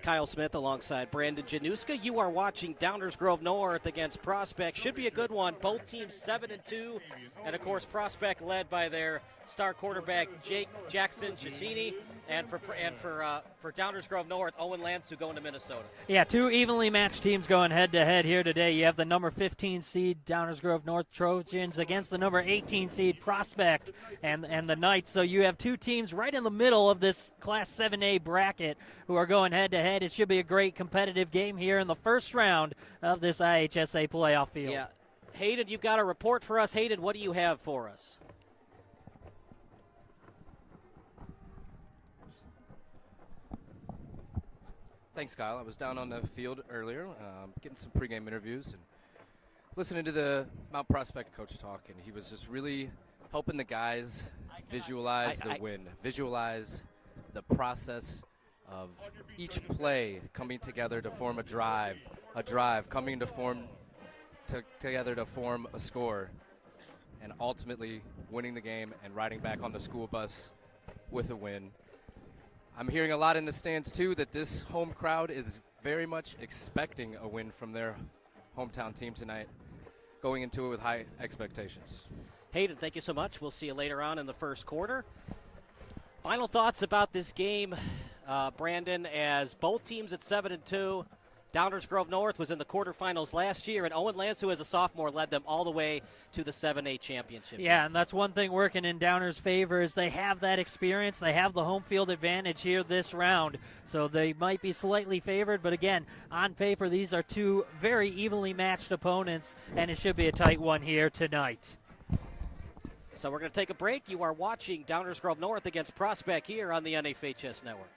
Kyle Smith alongside Brandon Januska. You are watching Downers Grove North against Prospect. Should be a good one. Both teams 7-2, and of course Prospect led by their star quarterback Jake Jackson Cicchini, and for Downers Grove North, Owen Lansu going to Minnesota. Yeah, two evenly matched teams going head-to-head here today. You have the number 15 seed Downers Grove North Trojans against the number 18 seed Prospect and the Knights. So you have two teams right in the middle of this Class 7A bracket who are going head-to-head. It should be a great competitive game here in the first round of this IHSA playoff field. Yeah. Hayden, you've got a report for us. Hayden, what do you have for us? Thanks, Kyle. I was down on the field earlier, getting some pregame interviews and listening to the Mount Prospect coach talk, and he was just really helping the guys visualize the win, visualize the process of each play coming together to form a drive coming to form together to form a score, and ultimately winning the game and riding back on the school bus with a win. I'm hearing a lot in the stands, too, that this home crowd is very much expecting a win from their hometown team tonight, going into it with high expectations. Hayden, thank you so much. We'll see you later on in the first quarter. Final thoughts about this game, Brandon, as both teams at 7-2. Downers Grove North was in the quarterfinals last year, and Owen Lansu, as a sophomore, led them all the way to the 7A championship. Yeah, and that's one thing working in Downers' favor is they have that experience. They have the home field advantage here this round, so they might be slightly favored. But again, on paper, these are two very evenly matched opponents, and it should be a tight one here tonight. So we're going to take a break. You are watching Downers Grove North against Prospect here on the NFHS Network.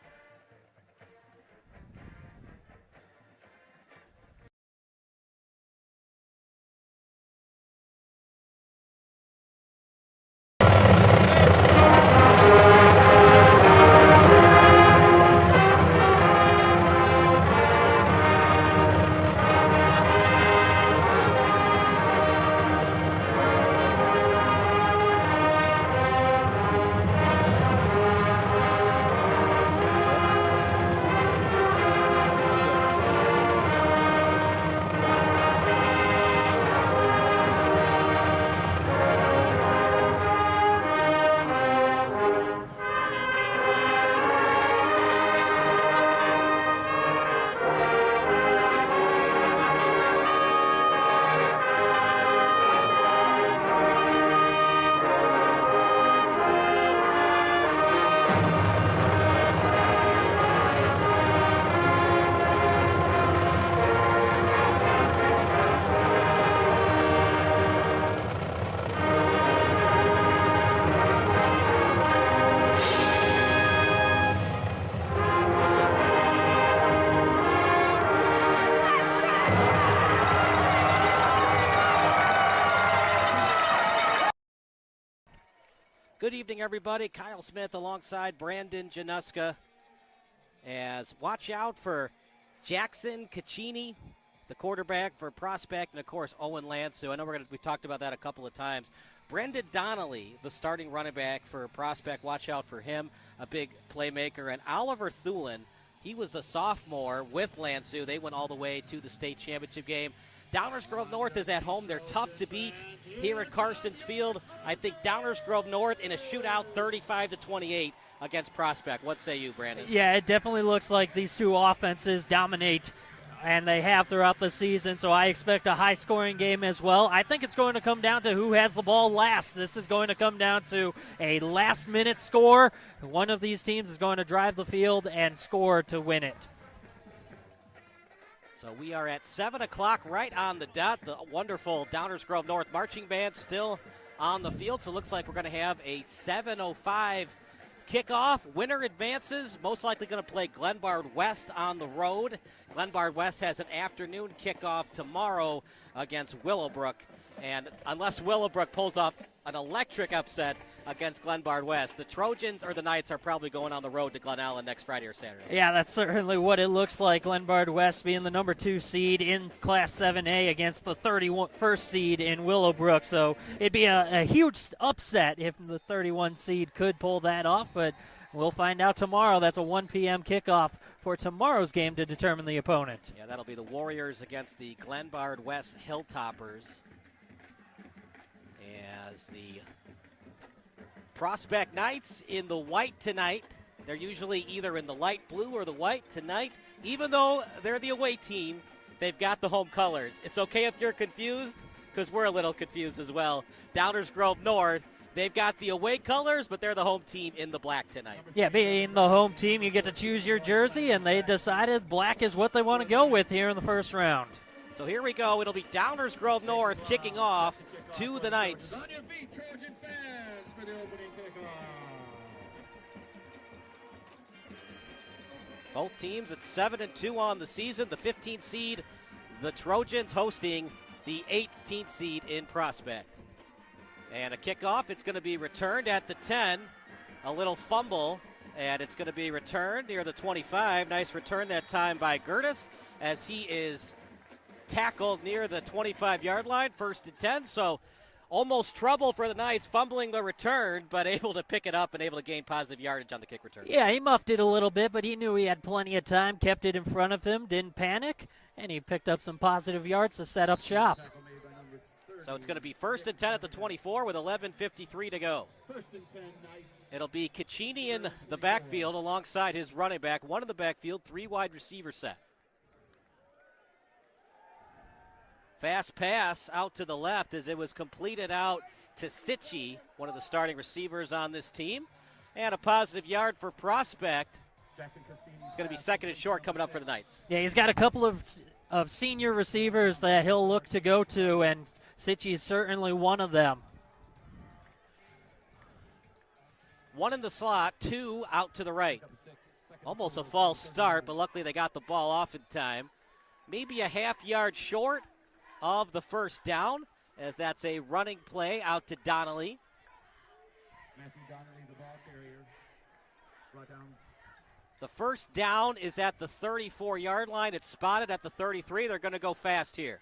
Good evening, everybody. Kyle Smith alongside Brandon Januska. As watch out for Jackson Cicchini, the quarterback for Prospect, and of course Owen Lansu. I know we talked about that a couple of times. Brendan Donnelly, the starting running back for Prospect. Watch out for him, a big playmaker. And Oliver Thulin, he was a sophomore with Lansu. They went all the way to the state championship game. Downers Grove North is at home. They're tough to beat here at Karstens Field. I think Downers Grove North in a shootout 35-28 against Prospect. What say you, Brandon? Yeah, it definitely looks like these two offenses dominate, and they have throughout the season, so I expect a high-scoring game as well. I think it's going to come down to who has the ball last. This is going to come down to a last-minute score. One of these teams is going to drive the field and score to win it. So we are at 7 o'clock right on the dot. The wonderful Downers Grove North marching band still on the field. So it looks like we're going to have a 7:05 kickoff. Winner advances, most likely going to play Glenbard West on the road. Glenbard West has an afternoon kickoff tomorrow against Willowbrook. And unless Willowbrook pulls off an electric upset against Glenbard West, the Trojans or the Knights are probably going on the road to Glen Ellen next Friday or Saturday. Yeah, that's certainly what it looks like. Glenbard West being the number 2 seed in Class 7A against the 31st seed in Willowbrook. So it'd be a huge upset if the 31 seed could pull that off, but we'll find out tomorrow. That's a 1 p.m. kickoff for tomorrow's game to determine the opponent. Yeah, that'll be the Warriors against the Glenbard West Hilltoppers. As the Prospect Knights in the white tonight. They're usually either in the light blue or the white. Tonight, even though they're the away team, they've got the home colors. It's okay if you're confused, because we're a little confused as well. Downers Grove North, they've got the away colors, but they're the home team in the black tonight. Yeah, being the home team, you get to choose your jersey, and they decided black is what they want to go with here in the first round. So here we go. It'll be Downers Grove North kicking off to the Knights. On your feet, Trojan fans, for the opening kickoff. Both teams at 7-2 on the season. The 15th seed, the Trojans, hosting the 18th seed in Prospect. And a kickoff, it's going to be returned at the 10. A little fumble, and it's going to be returned near the 25. Nice return that time by Gertis as he is tackled near the 25-yard line, 1st and 10. So almost trouble for the Knights, fumbling the return, but able to pick it up and able to gain positive yardage on the kick return. Yeah, he muffed it a little bit, but he knew he had plenty of time, kept it in front of him, didn't panic, and he picked up some positive yards to set up shop. So it's going to be 1st and 10 at the 24 with 11:53 to go. 1st and 10, Knights. It'll be Caccini in the backfield alongside his running back, one in the backfield, 3 wide receiver set. Fast pass out to the left as it was completed out to Sitchi, one of the starting receivers on this team. And a positive yard for Prospect. It's going to be 2nd and short coming up for the Knights. Yeah, he's got a couple of senior receivers that he'll look to go to, and Sitchi is certainly one of them. 1 in the slot, 2 out to the right. Almost a false start, but luckily they got the ball off in time. Maybe a half-yard short of the first down, as that's a running play out to Donnelly. Matthew Donnelly, the ball carrier. Brought down. The first down is at the 34-yard line. It's spotted at the 33. They're going to go fast here.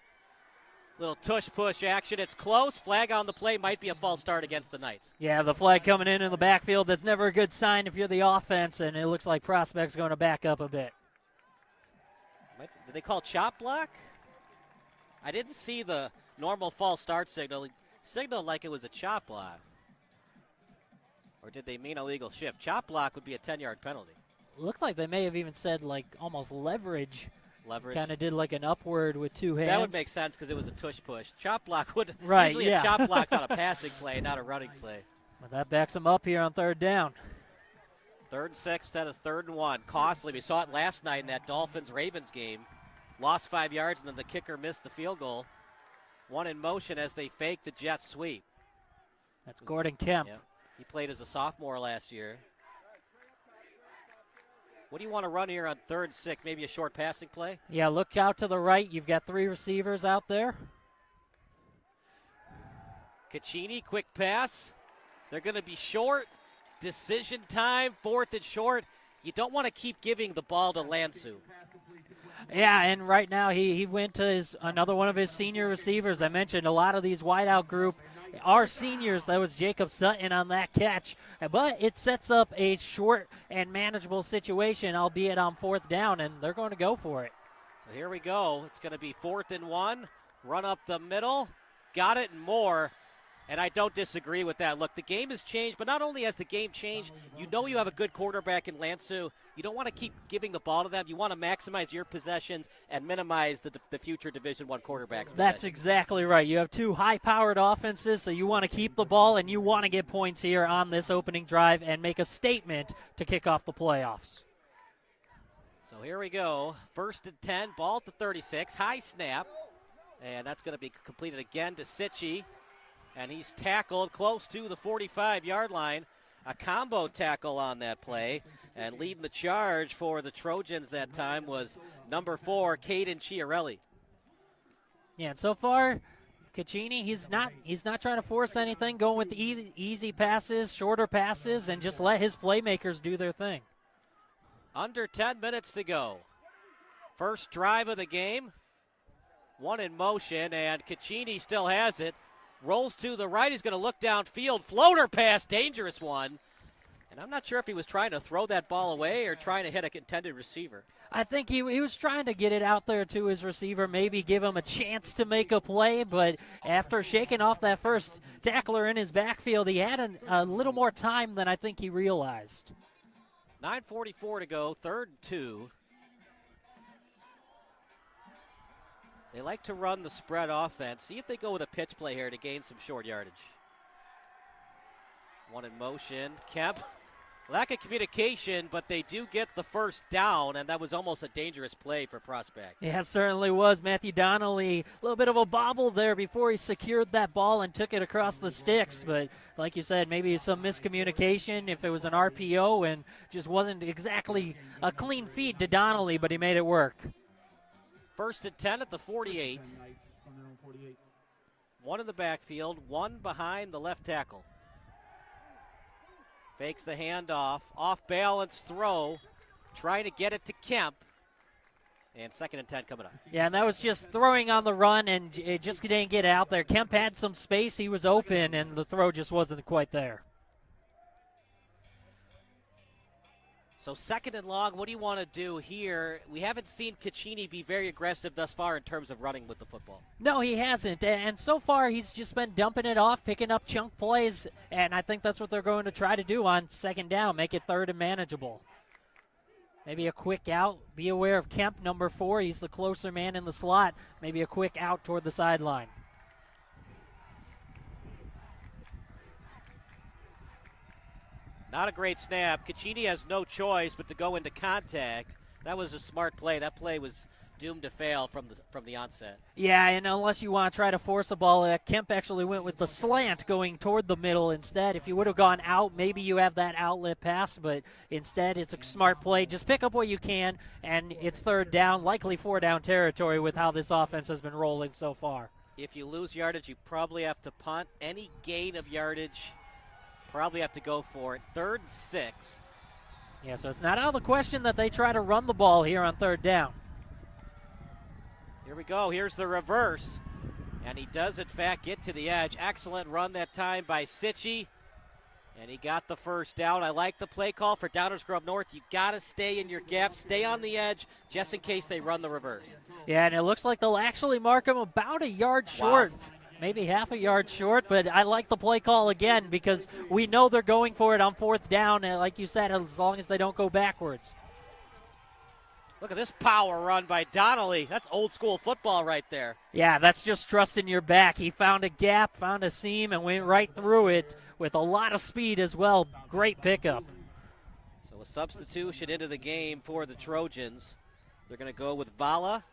Little tush-push action. It's close. Flag on the play. Might be a false start against the Knights. Yeah, the flag coming in the backfield. That's never a good sign if you're the offense, and it looks like Prospect's going to back up a bit. Did they call chop block? I didn't see the normal false start signal. It signaled like it was a chop block. Or did they mean illegal shift? Chop block would be a 10-yard penalty. Looked like they may have even said like almost leverage. Leverage. Kind of did like an upward with 2 hands. That would make sense because it was a tush push. Chop block would right, usually yeah. a chop block's on a passing play, not a running play. But that backs them up here on 3rd down. 3rd and 6 instead of 3rd and 1. Costly. We saw it last night in that Dolphins-Ravens game. Lost 5 yards, and then the kicker missed the field goal. 1 in motion as they fake the jet sweep. That's Gordon Kemp. Yeah, he played as a sophomore last year. What do you want to run here on 3rd and 6? Maybe a short passing play? Yeah, look out to the right. You've got 3 receivers out there. Caccini, quick pass. They're going to be short. Decision time, 4th and short. You don't want to keep giving the ball to Lansu. Yeah, and right now he went to another one of his senior receivers. I mentioned a lot of these wideout group are seniors. That was Jacob Sutton on that catch. But it sets up a short and manageable situation, albeit on 4th down, and they're going to go for it. So here we go. It's going to be 4th and 1. Run up the middle. Got it and more. And I don't disagree with that. Look, the game has changed, but not only has the game changed, you know you have a good quarterback in Lansu. You don't want to keep giving the ball to them. You want to maximize your possessions and minimize the future Division I quarterbacks. That's exactly right. You have 2 high-powered offenses, so you want to keep the ball, and you want to get points here on this opening drive and make a statement to kick off the playoffs. So here we go. 1st and 10, ball at the 36, high snap. And that's going to be completed again to Sitchi. And he's tackled close to the 45-yard line. A combo tackle on that play. And leading the charge for the Trojans that time was number 4, Caden Chiarelli. Yeah, and so far, Caccini, he's not trying to force anything, going with easy passes, shorter passes, and just let his playmakers do their thing. Under 10 minutes to go. First drive of the game. 1 in motion, and Caccini still has it. Rolls to the right. He's going to look downfield. Floater pass, dangerous one. And I'm not sure if he was trying to throw that ball away or trying to hit a contended receiver. I think he was trying to get it out there to his receiver, maybe give him a chance to make a play, but after shaking off that first tackler in his backfield, he had a little more time than I think he realized. 9:44 to go, 3rd and 2. They like to run the spread offense. See if they go with a pitch play here to gain some short yardage. One in motion. Kemp. Lack of communication, but they do get the first down, and that was almost a dangerous play for Prospect. Yeah, it certainly was. Matthew Donnelly, a little bit of a bobble there before he secured that ball and took it across the sticks. But like you said, maybe some miscommunication if it was an RPO and just wasn't exactly a clean feed to Donnelly, but he made it work. 1st and 10 at the 48. One in the backfield, one behind the left tackle. Fakes the handoff, off-balance throw, trying to get it to Kemp. And 2nd and 10 coming up. Yeah, and that was just throwing on the run, and it just didn't get out there. Kemp had some space, he was open, and the throw just wasn't quite there. So 2nd and long, what do you want to do here? We haven't seen Caccini be very aggressive thus far in terms of running with the football. No, he hasn't. And so far, he's just been dumping it off, picking up chunk plays, and I think that's what they're going to try to do on 2nd down, make it 3rd and manageable. Maybe a quick out. Be aware of Kemp, number 4. He's the closer man in the slot. Maybe a quick out toward the sideline. Not a great snap. Caccini has no choice but to go into contact. That was a smart play. That play was doomed to fail from the onset. Yeah, and unless you want to try to force a ball, Kemp actually went with the slant going toward the middle instead. If you would have gone out, maybe you have that outlet pass, but instead it's a smart play. Just pick up what you can, and it's 3rd down, likely 4-down territory with how this offense has been rolling so far. If you lose yardage, you probably have to punt. Any gain of yardage, probably have to go for it. 3rd and 6. Yeah, so it's not out of the question that they try to run the ball here on 3rd down. Here we go. Here's the reverse. And he does, in fact, get to the edge. Excellent run that time by Sitchie. And he got the first down. I like the play call for Downers Grove North. You got to stay in your gap, stay on the edge, just in case they run the reverse. Yeah, and it looks like they'll actually mark him about a yard short. Wow. Maybe half a yard short, but I like the play call again because we know they're going for it on 4th down, and like you said, as long as they don't go backwards. Look at this power run by Donnelly. That's old school football right there. Yeah, that's just trusting your back. He found a gap, found a seam, and went right through it with a lot of speed as well. Great pickup. So a substitution into the game for the Trojans. They're going to go with Vala.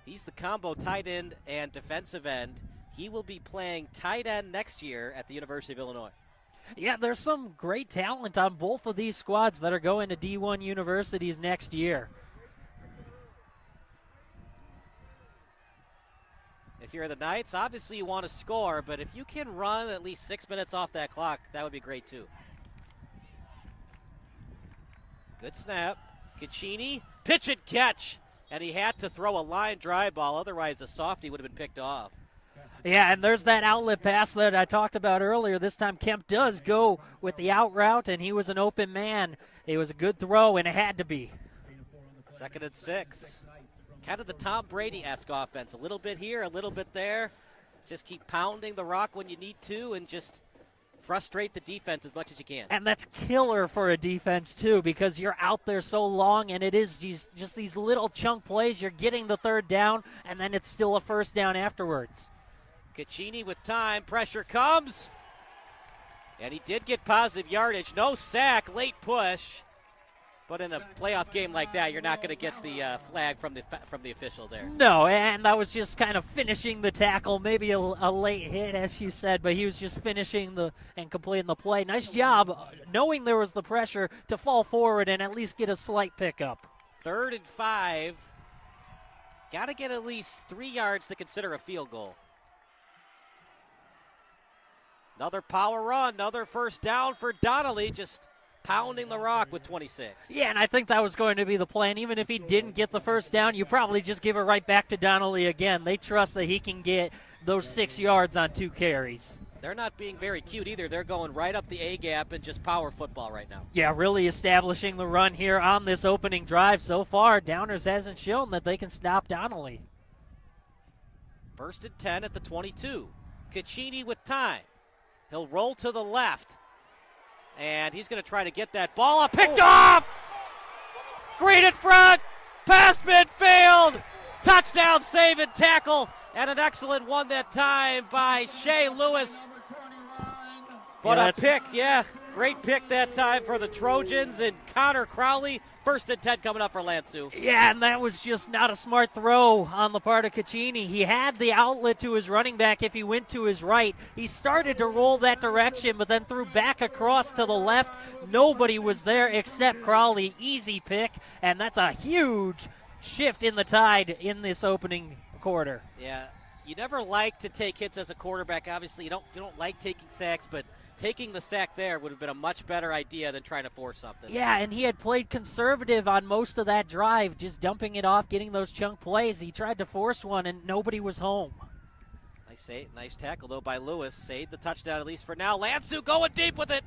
He's the combo tight end and defensive end. He will be playing tight end next year at the University of Illinois. Yeah, there's some great talent on both of these squads that are going to D1 universities next year. If you're the Knights, obviously you want to score, but if you can run at least 6 minutes off that clock, that would be great too. Good snap. Caccini, pitch and catch. And he had to throw a line drive ball, otherwise a softie would have been picked off. Yeah, and there's that outlet pass that I talked about earlier. This time Kemp does go with the out route, and he was an open man. It was a good throw, and it had to be. 2nd and 6. Kind of the Tom Brady-esque offense. A little bit here, a little bit there. Just keep pounding the rock when you need to and just frustrate the defense as much as you can. And that's killer for a defense, too, because you're out there so long, and it is just these little chunk plays. You're getting the 3rd down, and then it's still a 1st down afterwards. Caccini with time. Pressure comes. And he did get positive yardage. No sack, late push. But in a playoff game like that, you're not going to get the flag from the official there. No, and that was just kind of finishing the tackle, maybe a late hit, as you said, but he was just finishing and completing the play. Nice job, knowing there was the pressure to fall forward and at least get a slight pickup. 3rd and 5. Got to get at least 3 yards to consider a field goal. Another power run, another 1st down for Donnelly, just pounding the rock with 26. Yeah, and I think that was going to be the plan. Even if he didn't get the 1st down, you probably just give it right back to Donnelly again. They trust that he can get those 6 yards on 2 carries. They're not being very cute either. They're going right up the A gap and just power football right now. Yeah, really establishing the run here on this opening drive. So far, Downers hasn't shown that they can stop Donnelly. 1st and 10 at the 22. Caccini with time. He'll roll to the left. And he's going to try to get that ball up. Picked off! Green in front! Pass midfield! Touchdown save and tackle. And an excellent one that time by Shea Lewis. But Yeah, a pick, yeah. Great pick that time for the Trojans. And Connor Crowley, 1st and 10 coming up for Lansu. Yeah, and that was just not a smart throw on the part of Caccini. He had the outlet to his running back if he went to his right. He started to roll that direction, but then threw back across to the left. Nobody was there except Crowley. Easy pick, and that's a huge shift in the tide in this opening quarter. Yeah, you never like to take hits as a quarterback. Obviously, you don't like taking sacks, but taking the sack there would have been a much better idea than trying to force something. Yeah, and he had played conservative on most of that drive, just dumping it off, getting those chunk plays. He tried to force one, and nobody was home. Nice tackle, though, by Lewis. Saved the touchdown, at least for now. Lansu going deep with it.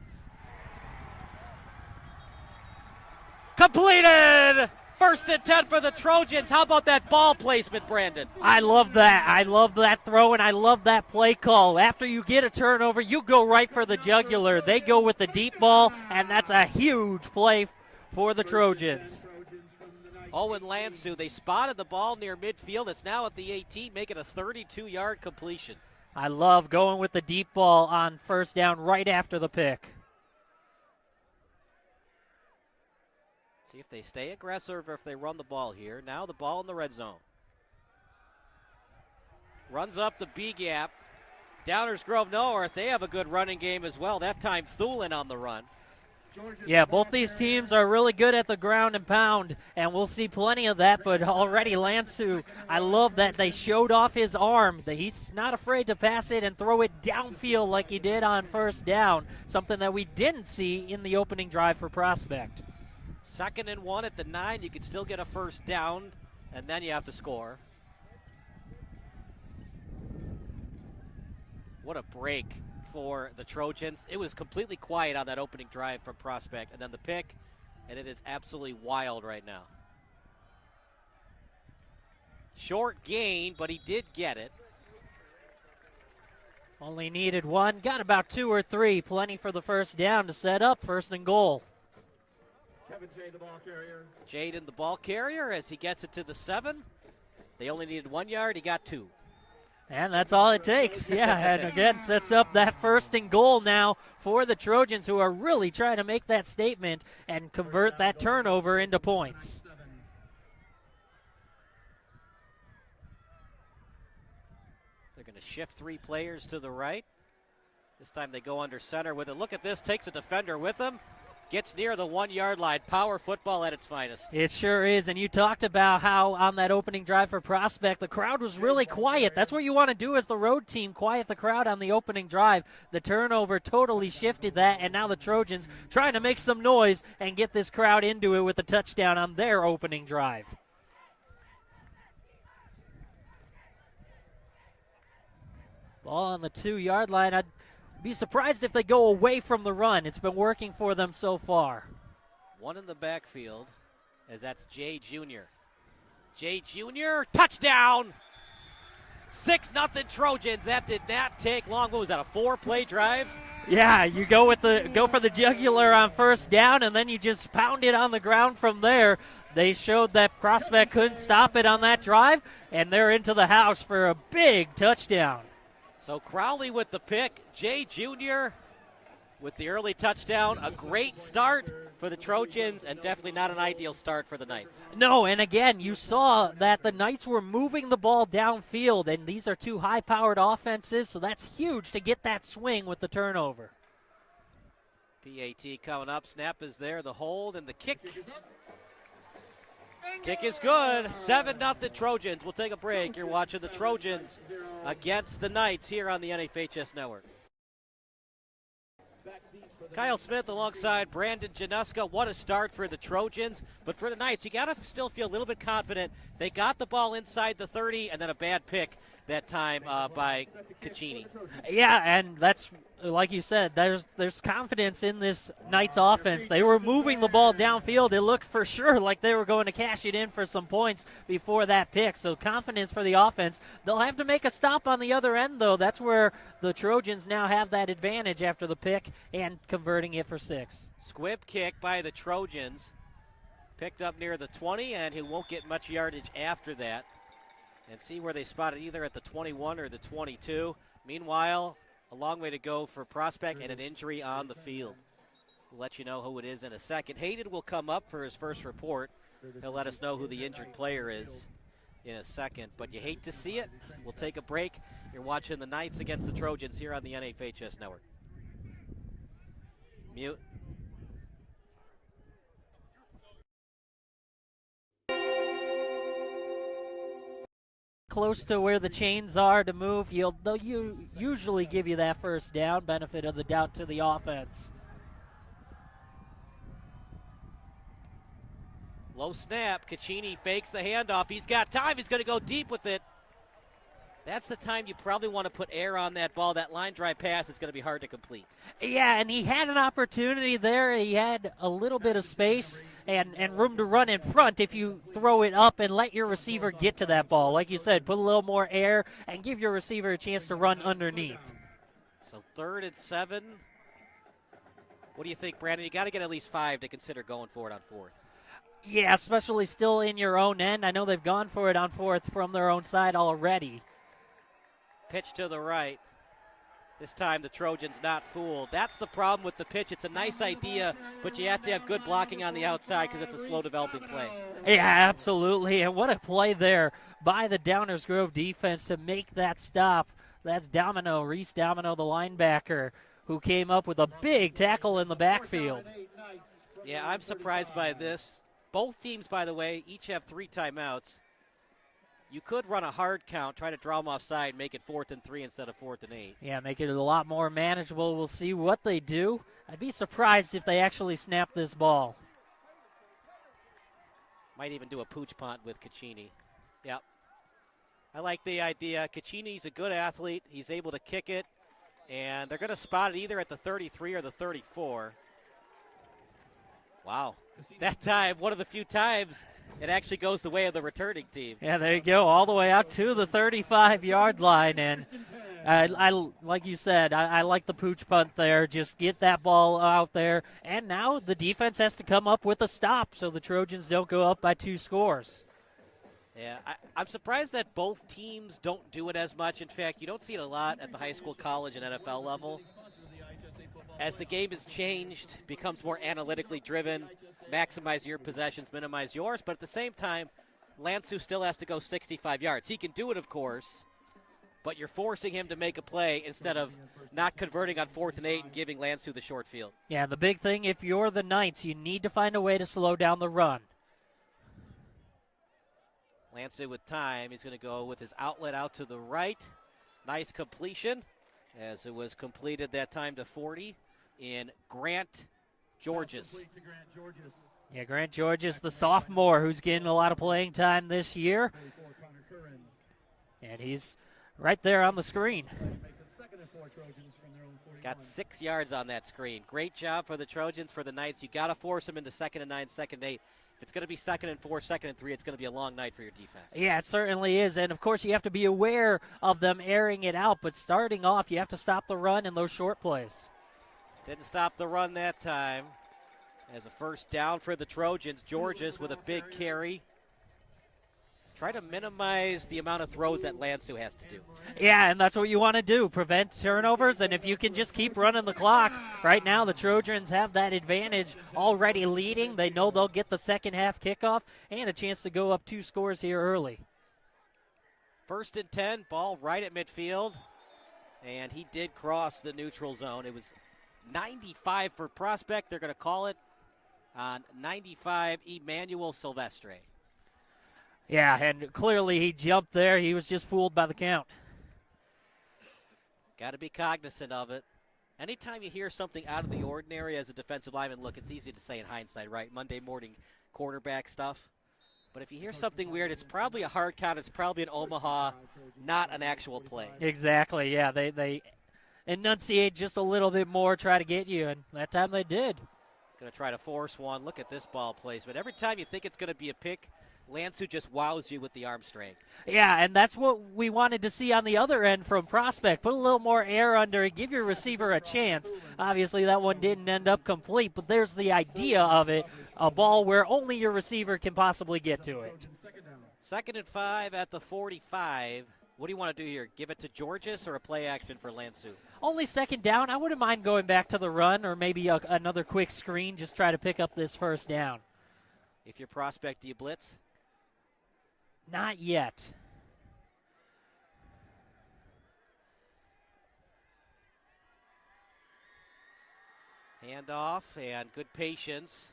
Completed! 1st and 10 for the Trojans. How about that ball placement, Brandon? I love that. I love that throw, and I love that play call. After you get a turnover, you go right for the jugular. They go with the deep ball, and that's a huge play for the Trojans. Owen Lansu, they spotted the ball near midfield. It's now at the 18, making a 32-yard completion. I love going with the deep ball on 1st down right after the pick. See if they stay aggressive or if they run the ball here. Now the ball in the red zone. Runs up the B gap. Downers Grove North, they have a good running game as well. That time Thulin on the run. Yeah, both these teams are really good at the ground and pound, and we'll see plenty of that, but already Lansu, I love that they showed off his arm, that he's not afraid to pass it and throw it downfield like he did on 1st down, something that we didn't see in the opening drive for Prospect. 2nd and 1 at the 9. You could still get a 1st down, and then you have to score. What a break for the Trojans. It was completely quiet on that opening drive from Prospect, and then the pick, and it is absolutely wild right now. Short gain, but he did get it. Only needed one, got about 2 or 3, plenty for the 1st down to set up 1st and goal. Kevin Jade, the ball carrier. Jaden, the ball carrier, as he gets it to the 7. They only needed 1 yard. He got 2. And that's all it takes. Yeah, and again, sets up that 1st and goal now for the Trojans, who are really trying to make that statement and convert that turnover into points. They're going to shift 3 players to the right. This time they go under center with it. Look at this, takes a defender with him. Gets near the 1 yard line. Power football at its finest. It sure is, and you talked about how on that opening drive for Prospect, the crowd was really quiet. That's what you want to do as the road team, quiet the crowd on the opening drive. The turnover totally shifted that, and now the Trojans trying to make some noise and get this crowd into it with a touchdown on their opening drive. Ball on the 2 yard line. I'd be surprised if they go away from the run. It's been working for them so far. One in the backfield, as that's Jay Jr. Jay Jr., touchdown! 6-0 Trojans. That did not take long. What was that, a 4-play drive? Yeah, you go for the jugular on 1st down, and then you just pound it on the ground from there. They showed that Prospect couldn't stop it on that drive, and they're into the house for a big touchdown. So Crowley with the pick, Jay Jr. with the early touchdown. A great start for the Trojans, and definitely not an ideal start for the Knights. No, and again, you saw that the Knights were moving the ball downfield, and these are 2 high-powered offenses, so that's huge to get that swing with the turnover. PAT coming up. Snap is there. The hold and the kick. Kick is good. 7-0 Trojans. We'll take a break. You're watching the Trojans against the Knights here on the NFHS Network. Back deep for Kyle Smith alongside Brandon Januska. What a start for the Trojans. But for the Knights, you got to still feel a little bit confident. They got the ball inside the 30, and then a bad pick that time by Caccini. Yeah, and that's, like you said, there's confidence in this Knights offense. They were moving the ball downfield. It looked for sure like they were going to cash it in for some points before that pick. So confidence for the offense. They'll have to make a stop on the other end, though. That's where the Trojans now have that advantage after the pick and converting it for 6. Squib kick by the Trojans. Picked up near the 20, and he won't get much yardage after that. And see where they spot it, either at the 21 or the 22. Meanwhile, a long way to go for Prospect and an injury on the field. We'll let you know who it is in a second. Hayden will come up for his first report. He'll let us know who the injured player is in a second. But you hate to see it. We'll take a break. You're watching the Knights against the Trojans here on the NFHS Network. Mute. Close to where the chains are to move, they'll usually give you that first down, benefit of the doubt to the offense. Low snap. Caccini fakes the handoff. He's got time. He's going to go deep with it. That's the time you probably want to put air on that ball. That line drive pass is going to be hard to complete. Yeah, and he had an opportunity there. He had a little bit of space and room to run in front if you throw it up and let your receiver get to that ball. Like you said, put a little more air and give your receiver a chance to run underneath. So 3rd and 7. What do you think, Brandon? You got to get at least 5 to consider going for it on 4th. Yeah, especially still in your own end. I know they've gone for it on 4th from their own side already. Pitch to the right. This time the Trojans not fooled. That's the problem with the pitch. It's a nice idea, but you have to have good blocking on the outside because it's a slow developing play. Yeah, absolutely. And what a play there by the Downers Grove defense to make that stop. That's Reese Domino, the linebacker, who came up with a big tackle in the backfield. Yeah, I'm surprised by this. Both teams, by the way, each have 3 timeouts. You could run a hard count, try to draw them offside, make it 4th and 3 instead of 4th and 8. Yeah, make it a lot more manageable. We'll see what they do. I'd be surprised if they actually snap this ball. Might even do a pooch punt with Caccini. Yep. I like the idea. Caccini's a good athlete. He's able to kick it, and they're going to spot it either at the 33 or the 34. Wow. That time, one of the few times it actually goes the way of the returning team. Yeah, there you go, all the way out to the 35-yard line. And I like you said, I like the pooch punt there. Just get that ball out there. And now the defense has to come up with a stop so the Trojans don't go up by 2 scores. Yeah, I'm surprised that both teams don't do it as much. In fact, you don't see it a lot at the high school, college, and NFL level. As the game has changed, becomes more analytically driven, maximize your possessions, minimize yours. But at the same time, Lansu still has to go 65 yards. He can do it, of course, but you're forcing him to make a play instead of not converting on 4th and 8 and giving Lansu the short field. Yeah, the big thing, if you're the Knights, you need to find a way to slow down the run. Lansu with time. He's going to go with his outlet out to the right. Nice completion, as it was completed that time to 40 in Grant Georges. Yeah, Grant Georges, the sophomore, who's getting a lot of playing time this year. And he's right there on the screen. Got 6 yards on that screen. Great job for the Trojans. For the Knights, you got to force them into 2nd and 9, 2nd and 8. If it's going to be 2nd and 4, 2nd and 3, it's going to be a long night for your defense. Yeah, it certainly is. And, of course, you have to be aware of them airing it out. But starting off, you have to stop the run in those short plays. Didn't stop the run that time. As a first down for the Trojans, Georges with a big carry. Try to minimize the amount of throws that Lansu has to do. Yeah, and that's what you want to do, prevent turnovers. And if you can just keep running the clock, right now the Trojans have that advantage already leading. They know they'll get the second half kickoff and a chance to go up 2 scores here early. 1st and 10, ball right at midfield. And he did cross the neutral zone. It was 95 for Prospect. They're going to call it on 95, Emmanuel Silvestre. Yeah, and clearly he jumped there. He was just fooled by the count. Got to be cognizant of it. Anytime you hear something out of the ordinary as a defensive lineman, look, it's easy to say in hindsight, right? Monday morning quarterback stuff. But if you hear something weird, it's probably a hard count. It's probably an Omaha, not an actual play. Exactly, yeah. They enunciate just a little bit more, try to get you, and that time they did. Going to try to force one. Look at this ball placement. Every time you think it's going to be a pick, Lansu just wows you with the arm strength. Yeah, and that's what we wanted to see on the other end from Prospect. Put a little more air under it, give your receiver a chance. Obviously, that one didn't end up complete, but there's the idea of it, a ball where only your receiver can possibly get to it. 2nd and 5 at the 45. What do you want to do here? Give it to Georges or a play action for Lansu? Only 2nd down. I wouldn't mind going back to the run or maybe another quick screen, just try to pick up this 1st down. If you're Prospect, do you blitz? Not yet. Handoff and good patience.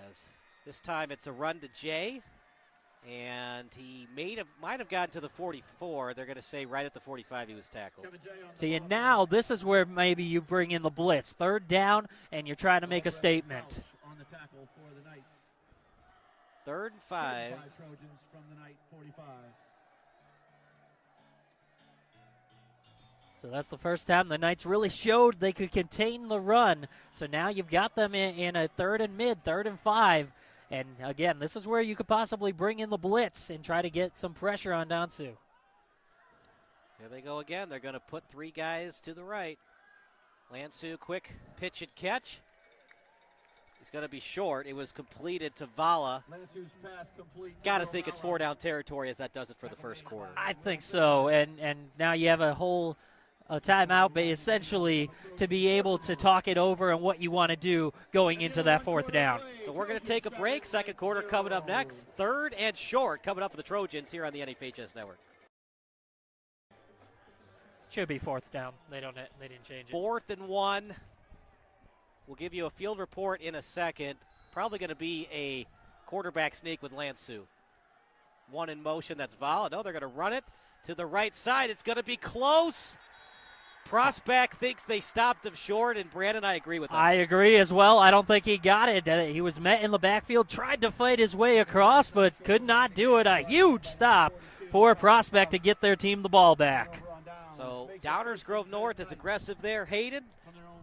As this time it's a run to Jay. And he might have gotten to the 44. They're going to say right at the 45 he was tackled. See, and now this is where maybe you bring in the blitz. 3rd down, and you're trying to make a statement. 3rd and 5. So that's the first time the Knights really showed they could contain the run. So now you've got them in a 3rd and mid, 3rd and 5. And again, this is where you could possibly bring in the blitz and try to get some pressure on Dansu. Here they go again. They're going to put 3 guys to the right. Lansu, quick pitch and catch. He's going to be short. It was completed to Vala. Got to think it's 4-down territory as that does it for the 1st quarter. I think so. And now you have a whole timeout, but essentially to be able to talk it over and what you want to do going into that 4th down. So we're going to take a break. 2nd quarter coming up next. 3rd and short coming up for the Trojans here on the NFHS Network. Should be 4th down. They didn't change it. 4th and 1. We'll give you a field report in a second. Probably going to be a quarterback sneak with Lansu. 1 in motion. That's Vala. No, they're going to run it to the right side. It's going to be close. Prospect thinks they stopped him short, and Brandon, I agree with him. I agree as well. I don't think he got it. He was met in the backfield, tried to fight his way across, but could not do it. A huge stop for Prospect to get their team the ball back. So Downers Grove North is aggressive there. Hayden,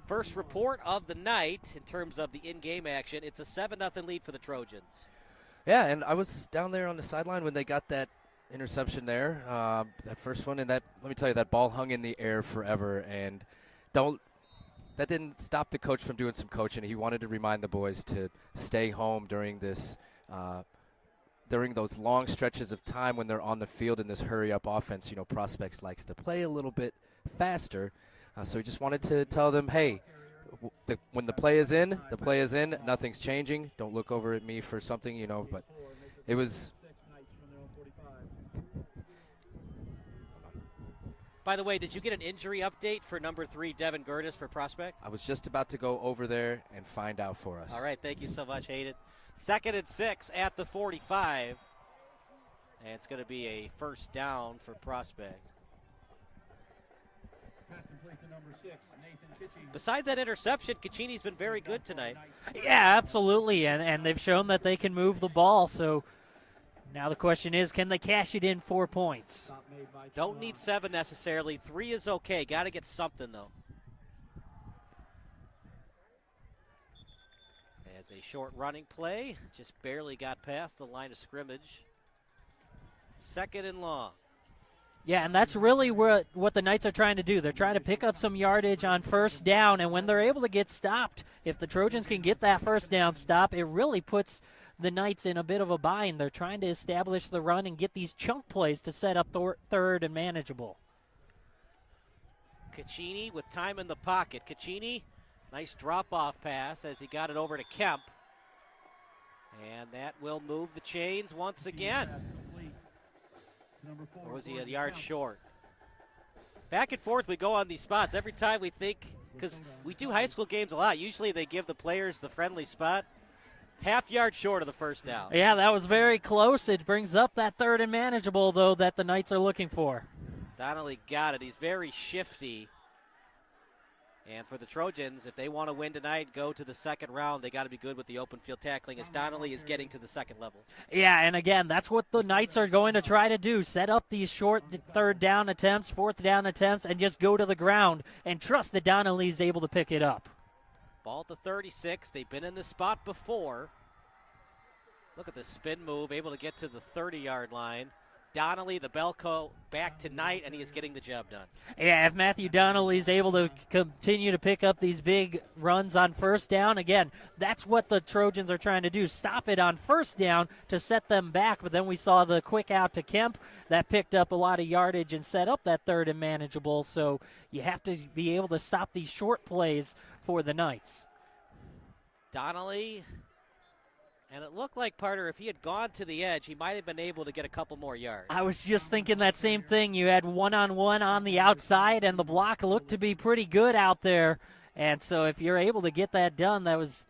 first report of the night in terms of the in-game action. It's a 7-0 lead for the Trojans. Yeah, and I was down there on the sideline when they got that interception there, that first one, and that, let me tell you, that ball hung in the air forever, and that didn't stop the coach from doing some coaching. He wanted to remind the boys to stay home during this during those long stretches of time when they're on the field in this hurry-up offense. You know, Prospects likes to play a little bit faster, so he just wanted to tell them, hey, when the play is in, the play is in. Nothing's changing. Don't look over at me for something, you know, but it was. By the way, did you get an injury update for number 3, Devin Gertis, for Prospect? I was just about to go over there and find out for us. All right, thank you so much, Hayden. 2nd and 6 at the 45. And it's going to be a 1st down for Prospect. Besides that interception, Caccini's been very good tonight. Yeah, absolutely, and they've shown that they can move the ball, so now the question is, can they cash it in 4 points? Don't need 7 necessarily. 3 is okay. Got to get something, though. As a short running play, just barely got past the line of scrimmage. 2nd and long. Yeah, and that's really what the Knights are trying to do. They're trying to pick up some yardage on 1st down, and when they're able to get stopped, if the Trojans can get that 1st down stop, it really puts the Knights in a bit of a bind. They're trying to establish the run and get these chunk plays to set up 3rd and manageable. Caccini with time in the pocket. Caccini, nice drop-off pass as he got it over to Kemp. And that will move the chains once again. Or was he a yard short? Back and forth we go on these spots. Every time we think, because we do high school games a lot, usually they give the players the friendly spot. Half yard short of the 1st down. Yeah, that was very close. It brings up that 3rd and manageable, though, that the Knights are looking for. Donnelly got it. He's very shifty. And for the Trojans, if they want to win tonight, go to the second round, they got to be good with the open field tackling as Donnelly is getting to the second level. Yeah, and again, that's what the Knights are going to try to do. Set up these short third down attempts, fourth down attempts, and just go to the ground and trust that Donnelly's able to pick it up. Ball at the 36. They've been in this spot before. Look at the spin move, able to get to the 30-yard line. Donnelly, the Belco, back tonight, and he is getting the job done. Yeah, if Matthew Donnelly's able to continue to pick up these big runs on first down, again, that's what the Trojans are trying to do. Stop it on first down to set them back, but then we saw the quick out to Kemp. That picked up a lot of yardage and set up that third and manageable, so you have to be able to stop these short plays for the Knights. Donnelly, and it looked like, Parter, if he had gone to the edge, he might have been able to get a couple more yards. I was just thinking that same thing. You had one-on-one on the outside, and the block looked to be pretty good out there. And so if you're able to get that done, that was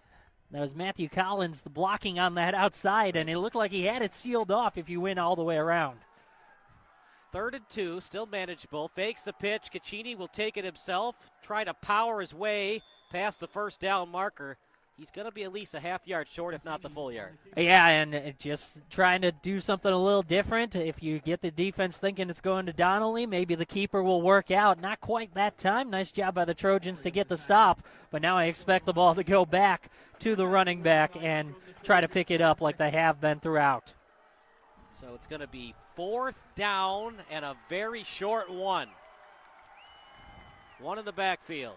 Matthew Collins, the blocking on that outside, and it looked like he had it sealed off if you went all the way around. 3rd and 2, still manageable. Fakes the pitch. Caccini will take it himself, try to power his way past the first down marker. He's going to be at least a half yard short, if not the full yard. Yeah, and just trying to do something a little different. If you get the defense thinking it's going to Donnelly, maybe the keeper will work out. Not quite that time. Nice job by the Trojans to get the stop. But now I expect the ball to go back to the running back and try to pick it up like they have been throughout. So it's going to be 4th down and a very short one. One in the backfield.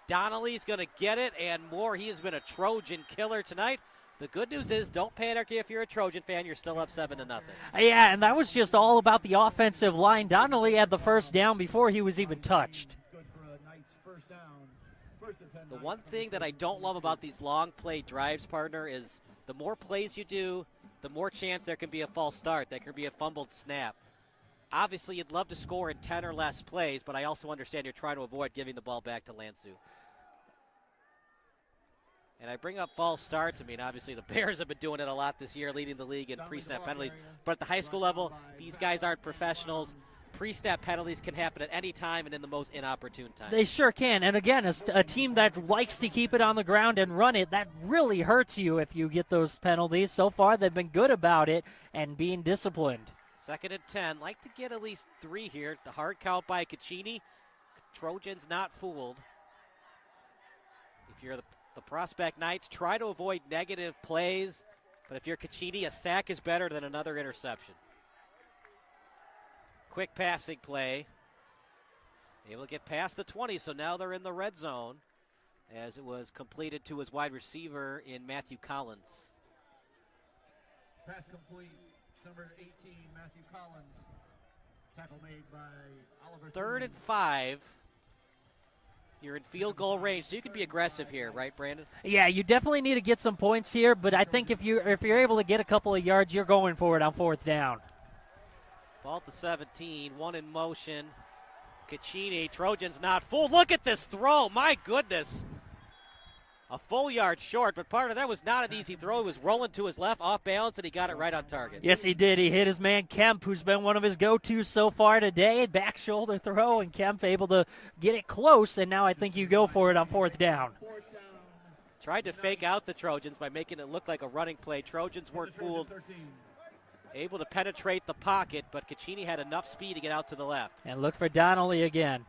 Donnelly's going to get it and more. He has been a Trojan killer tonight. The good news is, don't panic if you're a Trojan fan. You're still up 7-0. Yeah, and that was just all about the offensive line. Donnelly had the first down before he was even touched. The one thing that I don't love about these long play drives, partner, is the more plays you do, the more chance there can be a false start. There can be a fumbled snap. Obviously, you'd love to score in 10 or less plays, but I also understand you're trying to avoid giving the ball back to Lansu. And I bring up false starts. I mean, obviously, the Bears have been doing it a lot this year, leading the league in pre-snap penalties. But at the high school level, these guys aren't professionals. Pre-snap penalties can happen at any time and in the most inopportune time. They sure can. And again, a team that likes to keep it on the ground and run it, that really hurts you if you get those penalties. So far, they've been good about it and being disciplined. 2nd and 10. Like to get at least 3 here. The hard count by Caccini. Trojans not fooled. If you're the Prospect Knights, try to avoid negative plays. But if you're Caccini, a sack is better than another interception. Quick passing play. Able to get past the 20, so now they're in the red zone as it was completed to his wide receiver in Matthew Collins. Pass complete. Number 18, Matthew Collins. Tackle made by Oliver. 3rd and 5. You're in field goal range, so you can be aggressive here, right, Brandon? Yeah, you definitely need to get some points here, but I think if you're able to get a couple of yards, you're going for it on 4th down. Ball at the 17, one in motion. Caccini, Trojans not fooled. Look at this throw, my goodness. A full yard short, but part of that was not an easy throw. He was rolling to his left, off balance, and he got it right on target. Yes, he did. He hit his man Kemp, who's been one of his go-tos so far today. Back shoulder throw, and Kemp able to get it close, and now I think you go for it on 4th down. Tried to fake out the Trojans by making it look like a running play. Trojans weren't fooled. Able to penetrate the pocket, but Caccini had enough speed to get out to the left. And look for Donnelly again.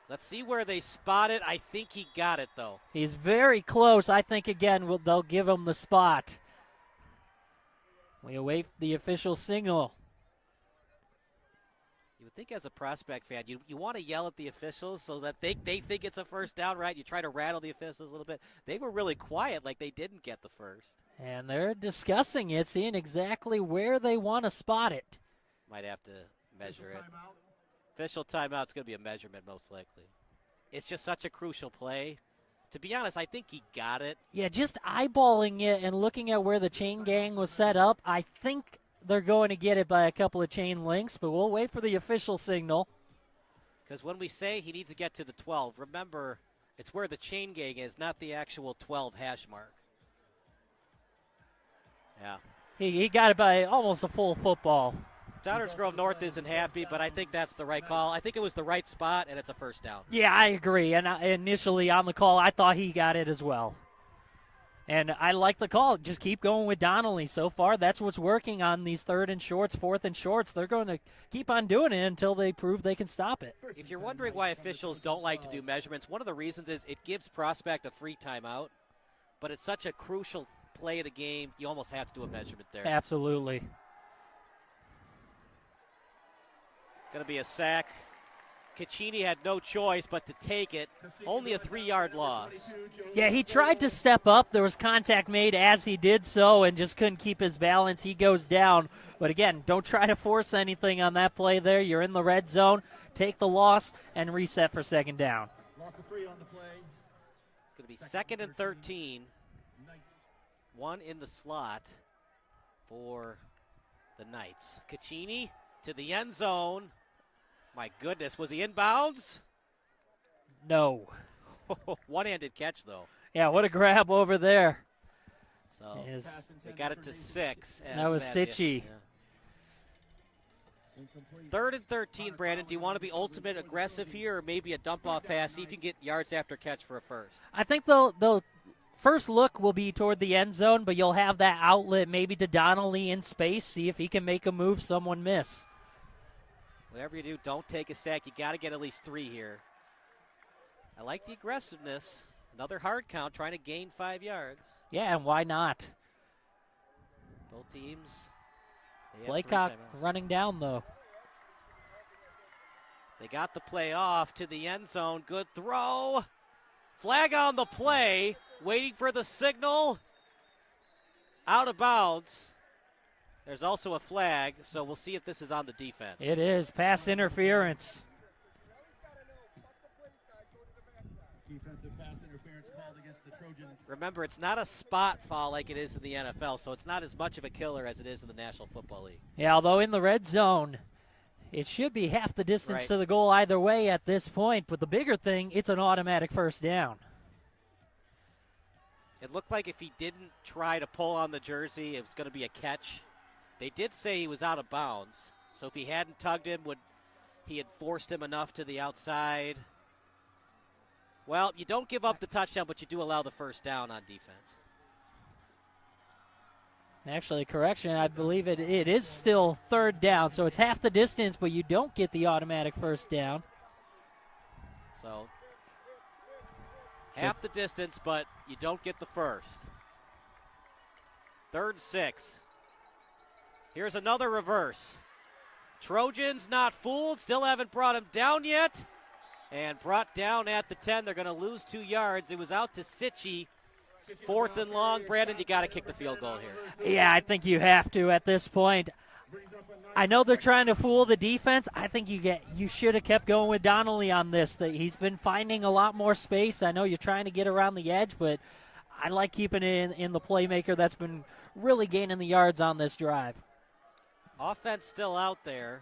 Let's see where they spot it. I think he got it, though. He's very close. I think, again, they'll give him the spot. We await the official signal. You would think as a Prospect fan, you want to yell at the officials so that they think it's a first down, right? You try to rattle the officials a little bit. They were really quiet, like they didn't get the first. And they're discussing it, seeing exactly where they want to spot it. Might have to measure it. Official timeout's going to be a measurement, most likely. It's just such a crucial play. To be honest, I think he got it. Yeah, just eyeballing it and looking at where the chain gang was set up, I think they're going to get it by a couple of chain links, but we'll wait for the official signal. Because when we say he needs to get to the 12, remember, it's where the chain gang is, not the actual 12 hash mark. Yeah. He got it by almost a full football. Downers Grove North isn't happy, but I think that's the right call. I think it was the right spot, and it's a first down. Yeah, I agree. And initially on the call, I thought he got it as well. And I like the call. Just keep going with Donnelly. So far, that's what's working on these third and shorts, fourth and shorts. They're going to keep on doing it until they prove they can stop it. If you're wondering why officials don't like to do measurements, one of the reasons is it gives Prospect a free timeout, but it's such a crucial play of the game, you almost have to do a measurement there. Absolutely. Going to be a sack. Caccini had no choice but to take it. Only a 3-yard loss. Yeah, he tried to step up. There was contact made as he did so and just couldn't keep his balance. He goes down. But again, don't try to force anything on that play there. You're in the red zone. Take the loss and reset for second down. Lost the 3 on the play. It's going to be second and 13. One in the slot for the Knights. Caccini to the end zone. My goodness, was he inbounds? No. One-handed catch, though. Yeah, what a grab over there. So they got it to 6. That was Sitchy. Yeah. Third and 13, Brandon. Do you want to be ultimate aggressive here or maybe a dump-off pass? See if you can get yards after catch for a first. I think they'll first look will be toward the end zone, but you'll have that outlet maybe to Donnelly in space. See if he can make a move someone miss. Whatever you do, don't take a sack. You got to get at least 3 here. I like the aggressiveness. Another hard count, trying to gain 5 yards. Yeah, and why not? Both teams. Laycock running down, though. They got the play off to the end zone. Good throw. Flag on the play. Waiting for the signal. Out of bounds. There's also a flag, so we'll see if this is on the defense. It is. Pass interference. Defensive pass interference called against the Trojans. Remember, it's not a spot foul like it is in the NFL, so it's not as much of a killer as it is in the National Football League. Yeah, although in the red zone, it should be half the distance to the goal either way at this point. But the bigger thing, it's an automatic first down. It looked like if he didn't try to pull on the jersey, it was going to be a catch. They did say he was out of bounds, so if he hadn't tugged him, he had forced him enough to the outside. Well, you don't give up the touchdown, but you do allow the first down on defense. Actually, correction, I believe it is still third down, so it's half the distance, but you don't get the automatic first down. So, half the distance, but you don't get the first. 3rd and 6. Here's another reverse. Trojans not fooled, still haven't brought him down yet. And brought down at the 10. They're going to lose 2 yards. It was out to Sitchy. 4th and long. Brandon, you got to kick the field goal here. Yeah, I think you have to at this point. I know they're trying to fool the defense. I think you should have kept going with Donnelly on this. That he's been finding a lot more space. I know you're trying to get around the edge, but I like keeping it in the playmaker that's been really gaining the yards on this drive. Offense still out there.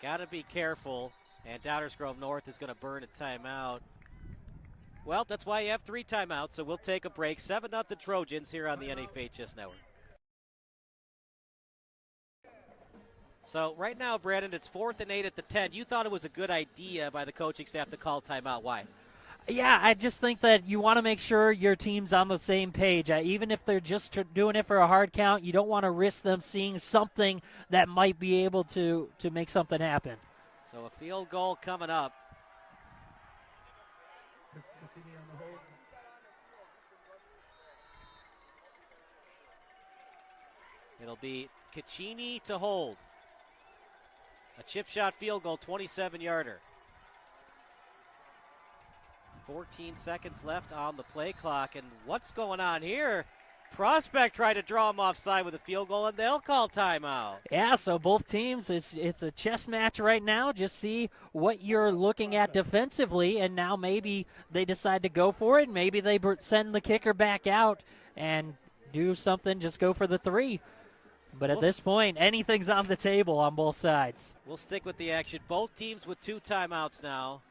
Got to be careful. And Downers Grove North is going to burn a timeout. Well, that's why you have 3 timeouts, so we'll take a break. 7-0 Trojans here on the NFHS Network. So right now, Brandon, it's 4th and 8 at the 10. You thought it was a good idea by the coaching staff to call timeout. Why? Yeah, I just think that you want to make sure your team's on the same page. Even if they're just doing it for a hard count, you don't want to risk them seeing something that might be able to make something happen. So a field goal coming up. It'll be Caccini to hold. A chip shot field goal, 27-yarder. 14 seconds left on the play clock. And what's going on here? Prospect tried to draw him offside with a field goal, and they'll call timeout. Yeah, so both teams, it's a chess match right now. Just see what you're looking at defensively, and now maybe they decide to go for it. Maybe they send the kicker back out and do something, just go for the 3. But at this point, anything's on the table on both sides. We'll stick with the action. Both teams with 2 timeouts now.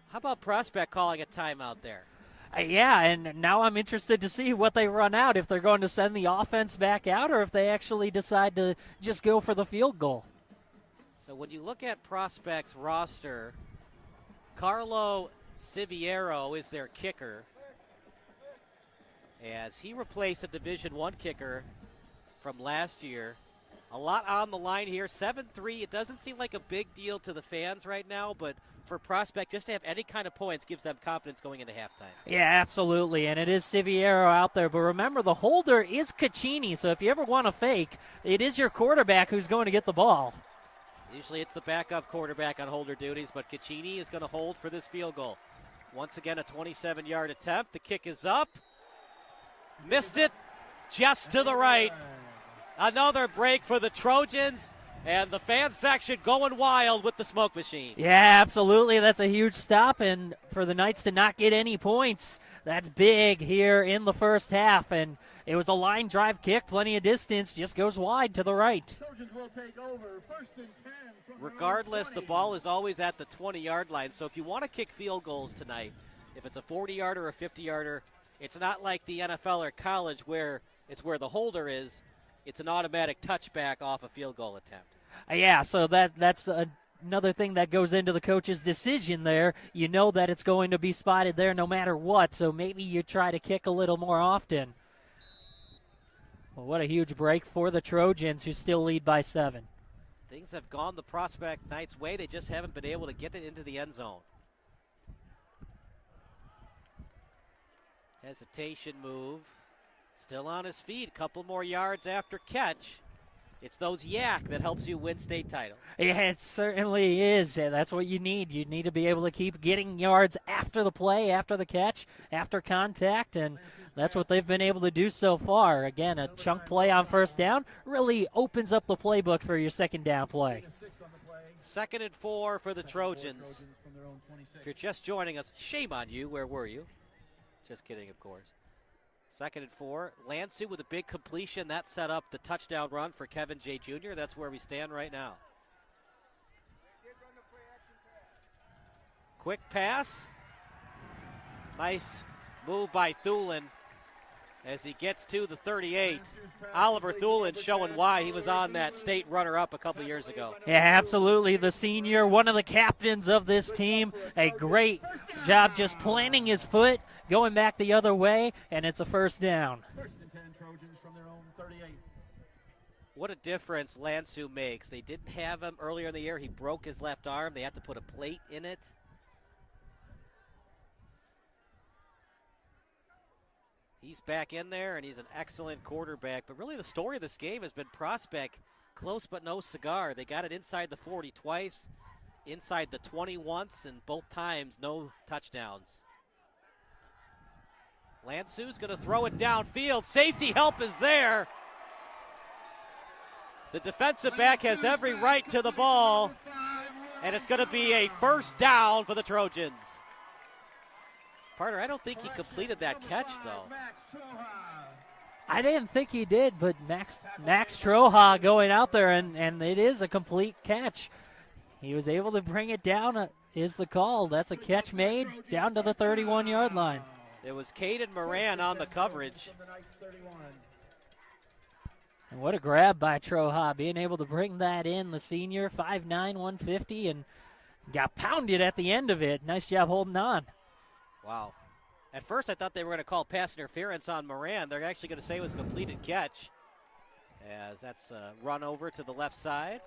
How about Prospect calling a timeout there? Yeah, and now I'm interested to see what they run out, if they're going to send the offense back out or if they actually decide to just go for the field goal. So when you look at Prospect's roster, Carlo Siviero is their kicker, as he replaced a Division I kicker from last year. A lot on the line here. 7-3. It doesn't seem like a big deal to the fans right now, but for Prospect, just to have any kind of points gives them confidence going into halftime. Yeah, absolutely, and it is Siviero out there. But remember, the holder is Caccini, so if you ever want to fake, it is your quarterback who's going to get the ball. Usually it's the backup quarterback on holder duties, but Caccini is going to hold for this field goal. Once again, a 27-yard attempt. The kick is up. Missed it just to the right. Another break for the Trojans, and the fan section going wild with the smoke machine. Yeah, absolutely. That's a huge stop, and for the Knights to not get any points, that's big here in the first half. And it was a line drive kick, plenty of distance, just goes wide to the right. Trojans will take over. 1st and 10. Regardless, the ball is always at the 20-yard line, so if you want to kick field goals tonight, if it's a 40-yarder or a 50-yarder, it's not like the NFL or college where it's where the holder is. It's an automatic touchback off a field goal attempt. Yeah, so that's another thing that goes into the coach's decision there. You know that it's going to be spotted there no matter what, so maybe you try to kick a little more often. Well, what a huge break for the Trojans, who still lead by 7. Things have gone the Prospect Knights' way. They just haven't been able to get it into the end zone. Hesitation move. Still on his feet, a couple more yards after catch. It's those yak that helps you win state titles. Yeah, it certainly is. That's what you need. You need to be able to keep getting yards after the play, after the catch, after contact, and that's what they've been able to do so far. Again, a chunk play on first down really opens up the playbook for your second down play. 2nd and 4 for the Trojans. If you're just joining us, shame on you. Where were you? Just kidding, of course. 2nd and 4. Lansu with a big completion. That set up the touchdown run for Kevin J. Jr. That's where we stand right now. Quick pass. Nice move by Thulin as he gets to the 38. Oliver Thulin showing why he was on that state runner-up a couple years ago. Yeah, absolutely. The senior, one of the captains of this team. A great job just planting his foot, going back the other way, and it's a first down. 1st and 10 Trojans from their own 38. What a difference Lansu makes. They didn't have him earlier in the year. He broke his left arm. They had to put a plate in it. He's back in there, and he's an excellent quarterback. But really the story of this game has been Prospect close but no cigar. They got it inside the 40 twice, inside the 20 once, and both times no touchdowns. Lansu's going to throw it downfield. Safety help is there. The defensive back has every right to the ball, and it's going to be a first down for the Trojans. Partner, I don't think he completed that catch, though. I didn't think he did, but Max Troja going out there, and it is a complete catch. He was able to bring it down, is the call. That's a catch made down to the 31-yard line. It was Caden Moran on the coverage. And what a grab by Troja, being able to bring that in, the senior, 5'9", 150, and got pounded at the end of it. Nice job holding on. Wow. At first I thought they were going to call pass interference on Moran. They're actually going to say it was a completed catch, as that's a run over to the left side.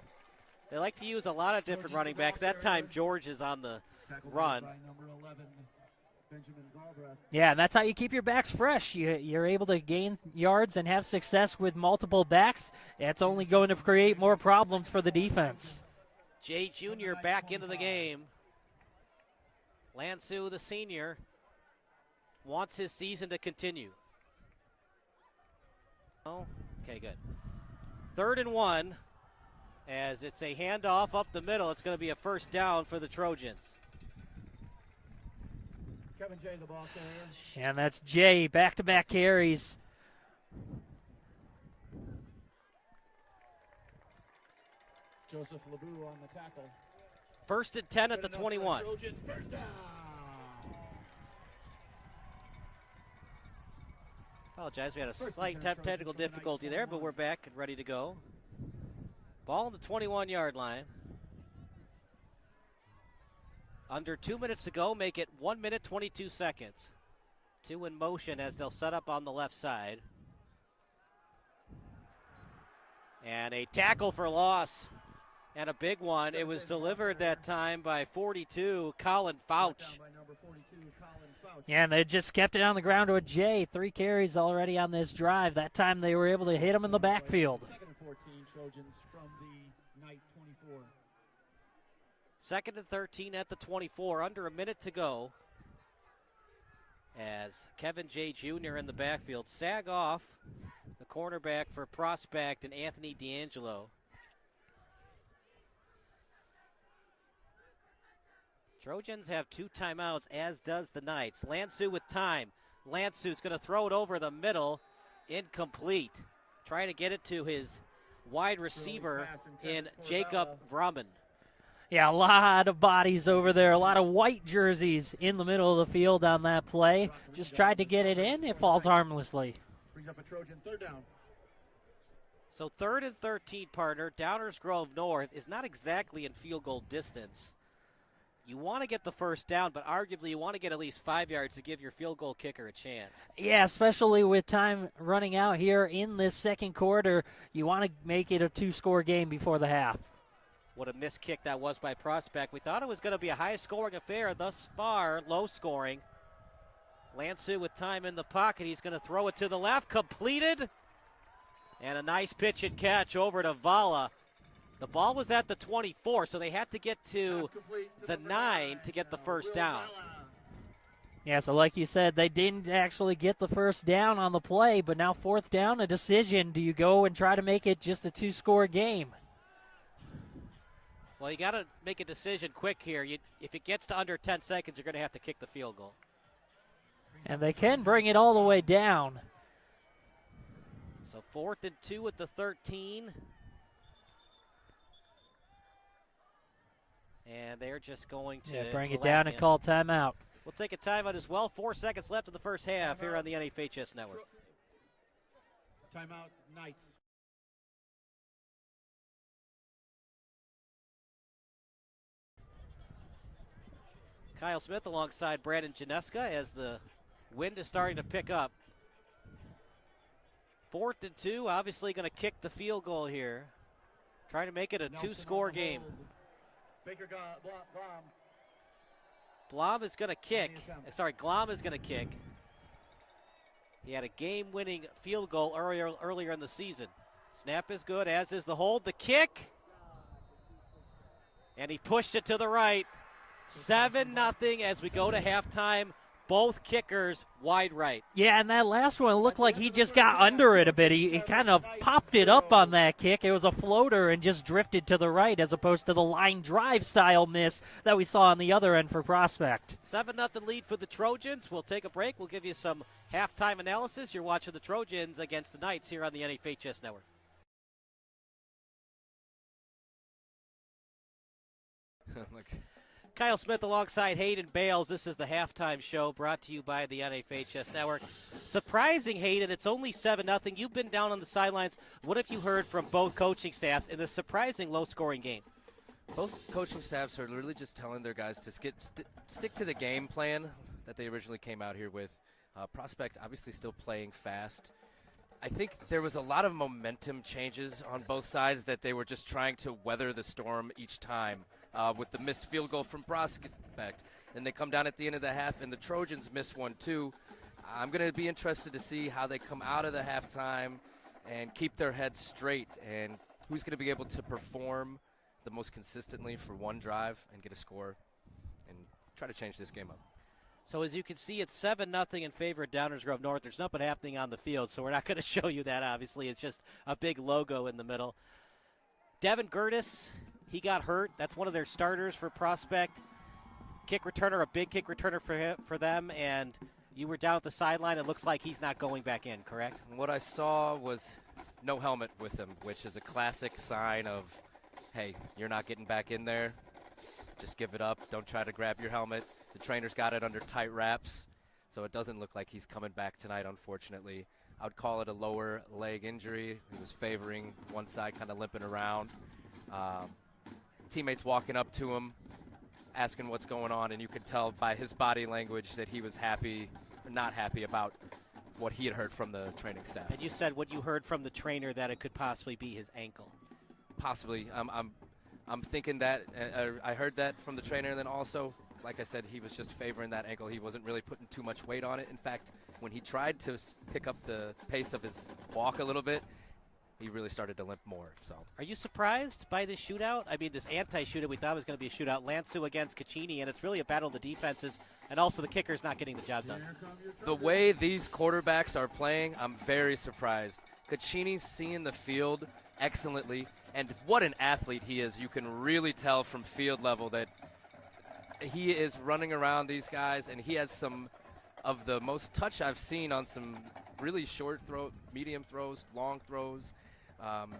They like to use a lot of different running backs. That time George is on the run. Yeah, that's how you keep your backs fresh. You're able to gain yards and have success with multiple backs. It's only going to create more problems for the defense. Jay Jr. back into the game. Lansu, the senior, wants his season to continue. Oh, okay, good. 3rd and 1, as it's a handoff up the middle. It's going to be a first down for the Trojans. Kevin J, the ball carrier. And that's Jay, back-to-back carries. Joseph LeBou on the tackle. 1st and 10 at the 21. Apologize, we had a slight technical difficulty there, but we're back and ready to go. Ball on the 21-yard line. Under 2 minutes to go, make it 1 minute, 22 seconds. 2 in motion as they'll set up on the left side. And a tackle for loss. And a big one. It was delivered that time by 42, Colin Fouch. Yeah, and they just kept it on the ground to a J. 3 carries already on this drive. That time they were able to hit him in the backfield. Second and 14, Trojans from the night 24. 2nd and 13 at the 24, under a minute to go. As Kevin J. Jr. in the backfield. Sag off, the cornerback for Prospect, and Anthony D'Angelo. Trojans have 2 timeouts, as does the Knights. Lansu with time. Lansu's going to throw it over the middle. Incomplete. Trying to get it to his wide receiver in Jacob Vrummen. Yeah, a lot of bodies over there, a lot of white jerseys in the middle of the field on that play. Just tried to get it in. It falls harmlessly. Brings up a Trojan third down. So 3rd and 13, partner. Downers Grove North is not exactly in field goal distance. You want to get the first down, but arguably you want to get at least 5 yards to give your field goal kicker a chance. Yeah, especially with time running out here in this second quarter. You want to make it a 2-score game before the half. What a missed kick that was by Prospect. We thought it was going to be a high-scoring affair. Thus far, low-scoring. Lansu with time in the pocket. He's going to throw it to the left. Completed. And a nice pitch and catch over to Vala. The ball was at the 24, so they had to get to the 9 to get the first down. Yeah, so like you said, they didn't actually get the first down on the play, but now 4th down, a decision. Do you go and try to make it just a 2-score game? Well, you got to make a decision quick here. If it gets to under 10 seconds, you're going to have to kick the field goal. And they can bring it all the way down. So 4th and 2 at the 13. And they're just going to bring it down and call timeout. We'll take a timeout as well. 4 seconds left in the first half here on the NFHS Network. Timeout, Knights. Kyle Smith alongside Brandon Janeska as the wind is starting to pick up. 4th and 2, obviously going to kick the field goal here. Trying to make it a 2-score game. Baker Glom. Glom is going to kick. Glom is going to kick. He had a game-winning field goal earlier in the season. Snap is good, as is the hold. The kick. And he pushed it to the right. 7-0 as we go to halftime. Both kickers wide right. Yeah, and that last one looked like he just got under it a bit. He kind of popped it up on that kick. It was a floater and just drifted to the right as opposed to the line drive style miss that we saw on the other end for Prospect. 7-0 lead for the Trojans. We'll take a break. We'll give you some halftime analysis. You're watching the Trojans against the Knights here on the NFHS Network. Kyle Smith alongside Hayden Bales. This is the halftime show brought to you by the NFHS Network. Surprising, Hayden, it's only 7-0. You've been down on the sidelines. What have you heard from both coaching staffs in this surprising low-scoring game? Both coaching staffs are really just telling their guys to stick to the game plan that they originally came out here with. Prospect obviously still playing fast. I think there was a lot of momentum changes on both sides that they were just trying to weather the storm each time. With the missed field goal from Prospect. Then they come down at the end of the half, and the Trojans miss one too. I'm going to be interested to see how they come out of the halftime and keep their heads straight, and who's going to be able to perform the most consistently for one drive and get a score and try to change this game up. So as you can see, it's 7-0 in favor of Downers Grove North. There's nothing happening on the field, so we're not going to show you that, obviously. It's just a big logo in the middle. Devin Gertis, he got hurt. That's one of their starters for Prospect. Kick returner, a big kick returner for them, and you were down at the sideline. It looks like he's not going back in, correct? What I saw was no helmet with him, which is a classic sign of, hey, you're not getting back in there. Just give it up. Don't try to grab your helmet. The trainer's got it under tight wraps, so it doesn't look like he's coming back tonight, unfortunately. I would call it a lower leg injury. He was favoring one side, kind of limping around. Teammates walking up to him, asking what's going on, and you could tell by his body language that he was happy, or not happy about what he had heard from the training staff. And you said what you heard from the trainer, that it could possibly be his ankle. Possibly. I'm thinking that. I heard that from the trainer, and then also, like I said, he was just favoring that ankle. He wasn't really putting too much weight on it. In fact, when he tried to pick up the pace of his walk a little bit, he really started to limp more. So, are you surprised by this shootout? I mean, this anti-shootout we thought was going to be a shootout. Lansu against Caccini, and it's really a battle of the defenses, and also the kicker's not getting the job done. The way these quarterbacks are playing, I'm very surprised. Caccini's seeing the field excellently, and what an athlete he is. You can really tell from field level that he is running around these guys, and he has some of the most touch I've seen on some really short throw, medium throws, long throws.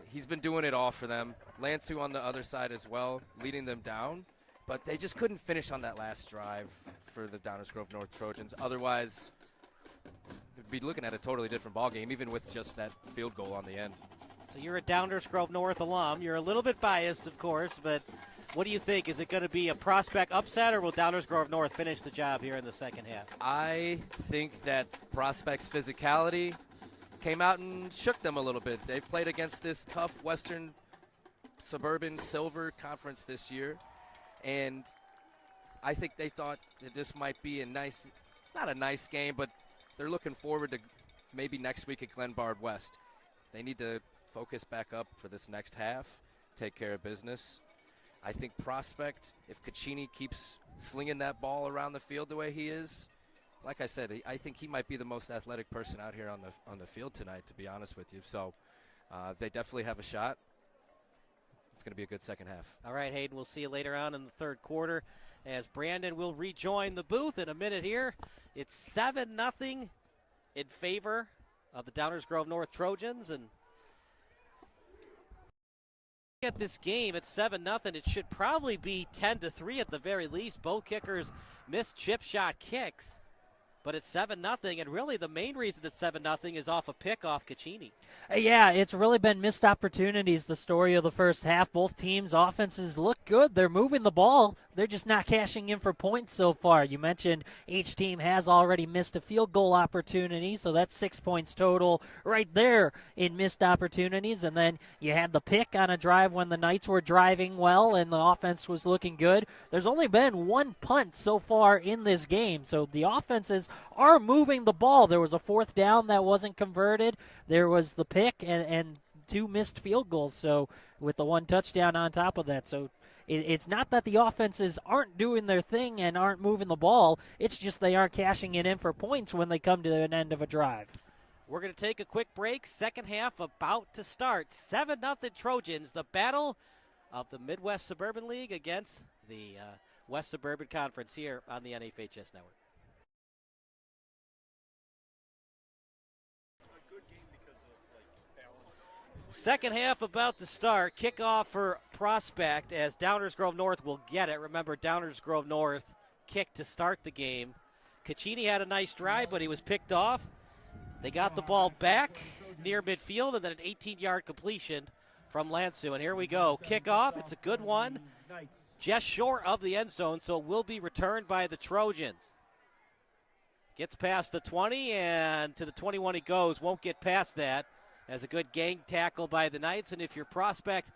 He's been doing it all for them. Lansu on the other side as well, leading them down. But they just couldn't finish on that last drive for the Downers Grove North Trojans. Otherwise, they'd be looking at a totally different ballgame, even with just that field goal on the end. So you're a Downers Grove North alum. You're a little bit biased, of course, but what do you think? Is it going to be a Prospect upset, or will Downers Grove North finish the job here in the second half? I think that Prospect's physicality came out and shook them a little bit. They've played against this tough Western Suburban Silver Conference this year, and I think they thought that this might be a nice, not a nice game, but they're looking forward to maybe next week at Glenbard West. They need to focus back up for this next half, take care of business. I think Prospect, if Caccini keeps slinging that ball around the field the way he is, like I said, I think he might be the most athletic person out here on the field tonight, to be honest with you. So they definitely have a shot. It's going to be a good second half. All right, Hayden, we'll see you later on in the third quarter as Brandon will rejoin the booth in a minute here. It's 7-0 in favor of the Downers Grove North Trojans, and at this game at 7-0, it should probably be 10-3 at the very least. Both kickers missed chip shot kicks, but it's 7-0, and really the main reason it's 7-0 is off a pick off Caccini. Yeah, it's really been missed opportunities, the story of the first half. Both teams' offenses look good. They're moving the ball. They're just not cashing in for points so far. You mentioned each team has already missed a field goal opportunity, so that's 6 points total right there in missed opportunities. And then you had the pick on a drive when the Knights were driving well and the offense was looking good. There's only been one punt so far in this game, so the offenses are moving the ball. There was a fourth down that wasn't converted. There was the pick and two missed field goals, so with the one touchdown on top of that. So it's not that the offenses aren't doing their thing and aren't moving the ball. It's just they aren't cashing it in for points when they come to an end of a drive. We're going to take a quick break. Second half about to start. 7-0 Trojans, the battle of the Midwest Suburban League against the West Suburban Conference here on the NFHS Network. Second half about to start. Kickoff for Prospect as Downers Grove North will get it. Remember, Downers Grove North kicked to start the game. Caccini had a nice drive, but he was picked off. They got the ball back near midfield, and then an 18-yard completion from Lansu. And here we go. Kickoff. It's a good one. Just short of the end zone, so it will be returned by the Trojans. Gets past the 20, and to the 21 he goes. Won't get past that. As a good gang tackle by the Knights. And if you're Prospect,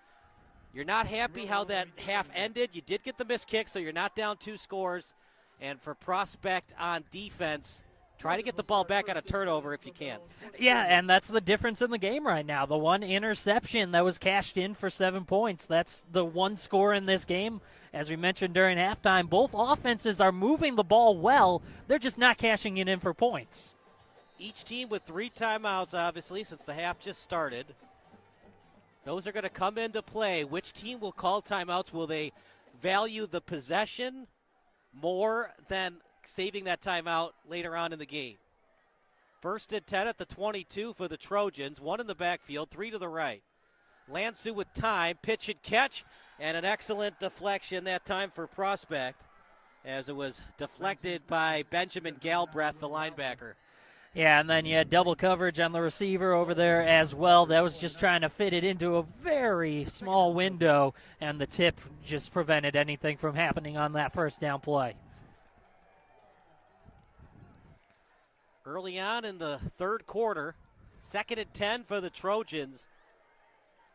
you're not happy how that half ended. You did get the missed kick, so you're not down 2 scores. And for Prospect on defense, try to get the ball back on a turnover if you can. Yeah, and that's the difference in the game right now. The one interception that was cashed in for 7 points. That's the one score in this game. As we mentioned during halftime, both offenses are moving the ball well. They're just not cashing it in for points. Each team with 3 timeouts, obviously, since the half just started. Those are going to come into play. Which team will call timeouts? Will they value the possession more than saving that timeout later on in the game? First and 10 at the 22 for the Trojans. 1 in the backfield, 3 to the right. Lansu with time, pitch and catch, and an excellent deflection that time for Prospect as it was deflected by Benjamin Galbraith, the linebacker. Yeah, and then you had double coverage on the receiver over there as well. That was just trying to fit it into a very small window, and the tip just prevented anything from happening on that first down play. Early on in the third quarter, 2nd and 10 for the Trojans.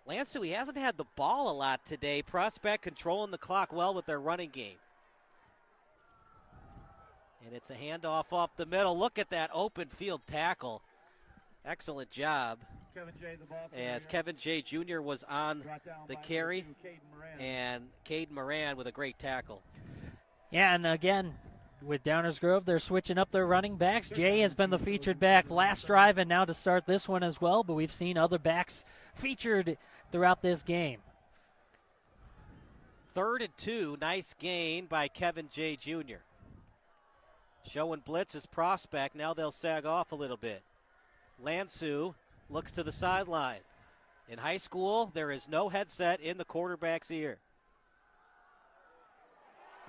Lansu, he hasn't had the ball a lot today. Prospect controlling the clock well with their running game. And it's a handoff off the middle. Look at that open field tackle. Excellent job. As Kevin J. Jr. was on the carry, and Caden Moran with a great tackle. Yeah, and again, with Downers Grove, they're switching up their running backs. Jay has been the featured back last drive and now to start this one as well, but we've seen other backs featured throughout this game. 3rd and 2, nice gain by Kevin J. Jr. Showing blitz as Prospect. Now they'll sag off a little bit. Lansu looks to the sideline. In high school, there is no headset in the quarterback's ear.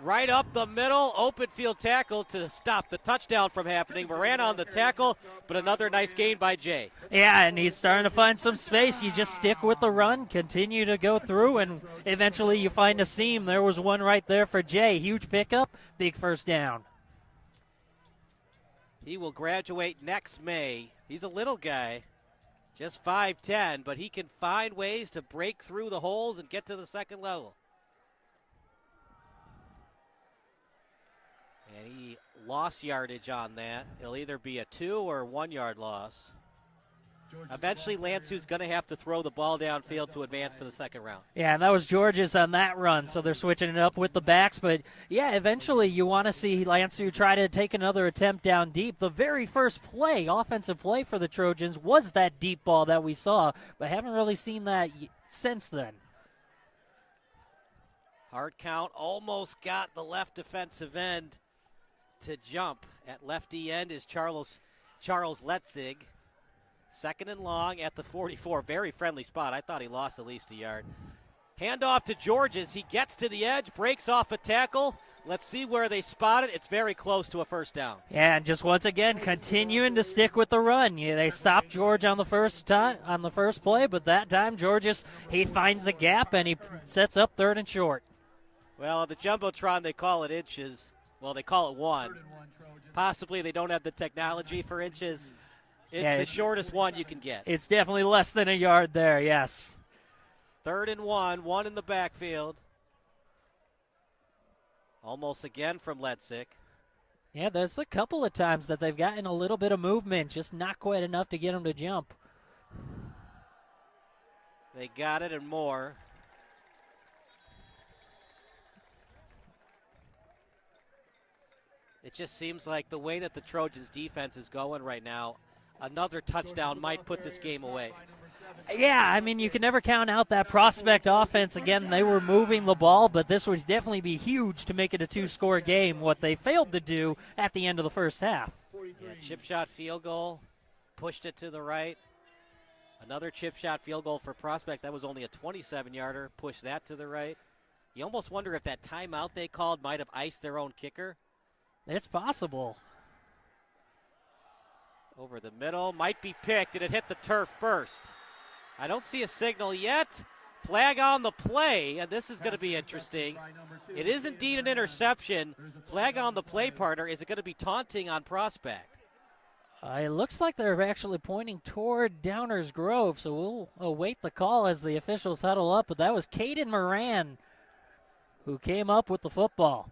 Right up the middle, open field tackle to stop the touchdown from happening. Moran on the tackle, but another nice gain by Jay. Yeah, and he's starting to find some space. You just stick with the run, continue to go through, and eventually you find a seam. There was one right there for Jay. Huge pickup, big first down. He will graduate next May. He's a little guy, just 5'10", but he can find ways to break through the holes and get to the second level. And he lost yardage on that. It'll either be a 2 or 1 yard loss. Eventually, Lansu's going to have to throw the ball downfield to advance to the second round. Yeah, and that was George's on that run, so they're switching it up with the backs. But, yeah, eventually you want to see Lansu try to take another attempt down deep. The very first play, offensive play for the Trojans, was that deep ball that we saw, but haven't really seen that since then. Hard count, almost got the left defensive end to jump. At lefty end is Charles Letzig. 2nd and long at the 44. Very friendly spot. I thought he lost at least a yard. Handoff to Georges. He gets to the edge, breaks off a tackle. Let's see where they spot it. It's very close to a first down. Yeah, and just once again continuing to stick with the run. Yeah, they stopped George on the first play, but that time Georges, he finds a gap and he sets up 3rd and short. Well, the Jumbotron, they call it inches. Well, they call it 1. Possibly they don't have the technology for inches. It's the shortest one you can get. It's definitely less than a yard there, yes. 3rd and 1 in the backfield. Almost again from Letzig. Yeah, there's a couple of times that they've gotten a little bit of movement, just not quite enough to get them to jump. They got it and more. It just seems like the way that the Trojans defense is going right now, another touchdown might put this game away. Yeah, I mean, you can never count out that Prospect offense. Again, they were moving the ball, but this would definitely be huge to make it a 2-score game, what they failed to do at the end of the first half. Yeah, chip shot field goal, pushed it to the right. Another chip shot field goal for Prospect. That was only a 27-yarder, pushed that to the right. You almost wonder if that timeout they called might have iced their own kicker. It's possible. Over the middle, might be picked, and it hit the turf first. I don't see a signal yet. Flag on the play, and this is going to be interesting. It is indeed an interception. Flag on the play, partner. Is it going to be taunting on Prospect? It looks like they're actually pointing toward Downers Grove, so we'll await the call as the officials huddle up. But that was Caden Moran who came up with the football.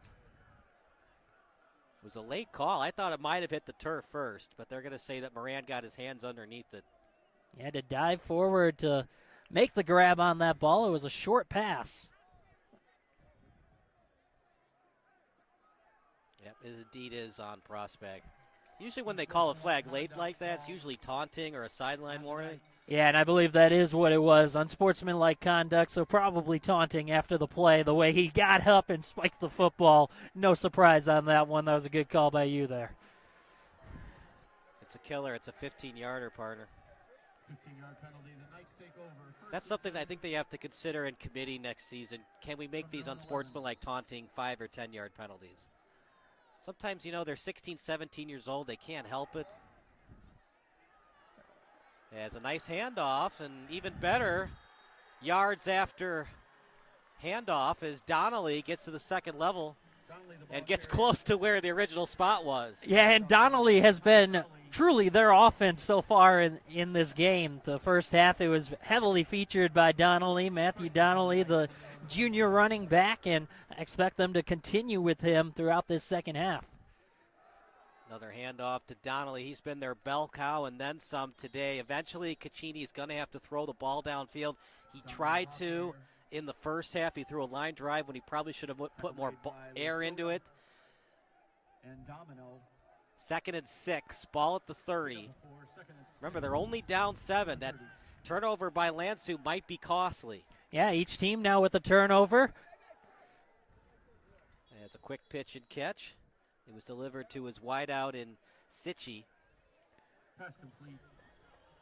It was a late call. I thought it might have hit the turf first, but they're going to say that Moran got his hands underneath it. He had to dive forward to make the grab on that ball. It was a short pass. Yep, it indeed is on Prospect. Usually when they call a flag late like that, it's usually taunting or a sideline warning. Yeah, and I believe that is what it was, unsportsmanlike conduct, so probably taunting after the play. The way he got up and spiked the football, no surprise on that one. That was a good call by you there. It's a killer. It's a 15-yarder, partner. 15-yard penalty. The Knights take over. That's something that I think they have to consider in committee next season. Can we make these unsportsmanlike taunting 5 or 10-yard penalties? Sometimes, they're 16, 17 years old. They can't help it. Has a nice handoff, and even better yards after handoff as Donnelly gets to the second level and gets close to where the original spot was. Yeah, and Donnelly has been truly their offense so far in this game. The first half, it was heavily featured by Donnelly, Matthew Donnelly, the junior running back, and I expect them to continue with him throughout this second half. Another handoff to Donnelly. He's been their bell cow and then some today. Eventually, Caccini is going to have to throw the ball downfield. He tried to in the first half. He threw a line drive when he probably should have put more air into it. Second and 6, ball at the 30. Remember, they're only down 7. That turnover by Lansu might be costly. Yeah, each team now with a turnover. As a quick pitch and catch. It was delivered to his wideout in Sitchi.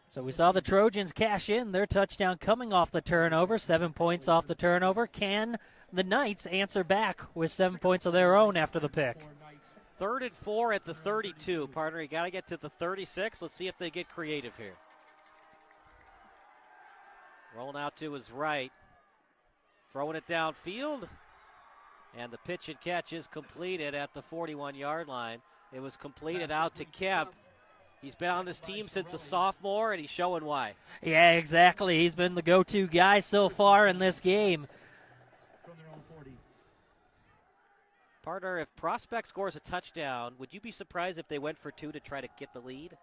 So we saw the Trojans cash in their touchdown coming off the turnover, 7 points off the turnover. Can the Knights answer back with 7 points of their own after the pick? 3rd and 4 at the 32. Partner, you got to get to the 36. Let's see if they get creative here. Rolling out to his right. Throwing it downfield. And the pitch and catch is completed at the 41-yard line. It was completed out to Kemp. He's been on this team since a sophomore, and he's showing why. Yeah, exactly. He's been the go-to guy so far in this game. Partner, if Prospect scores a touchdown, would you be surprised if they went for 2 to try to get the lead?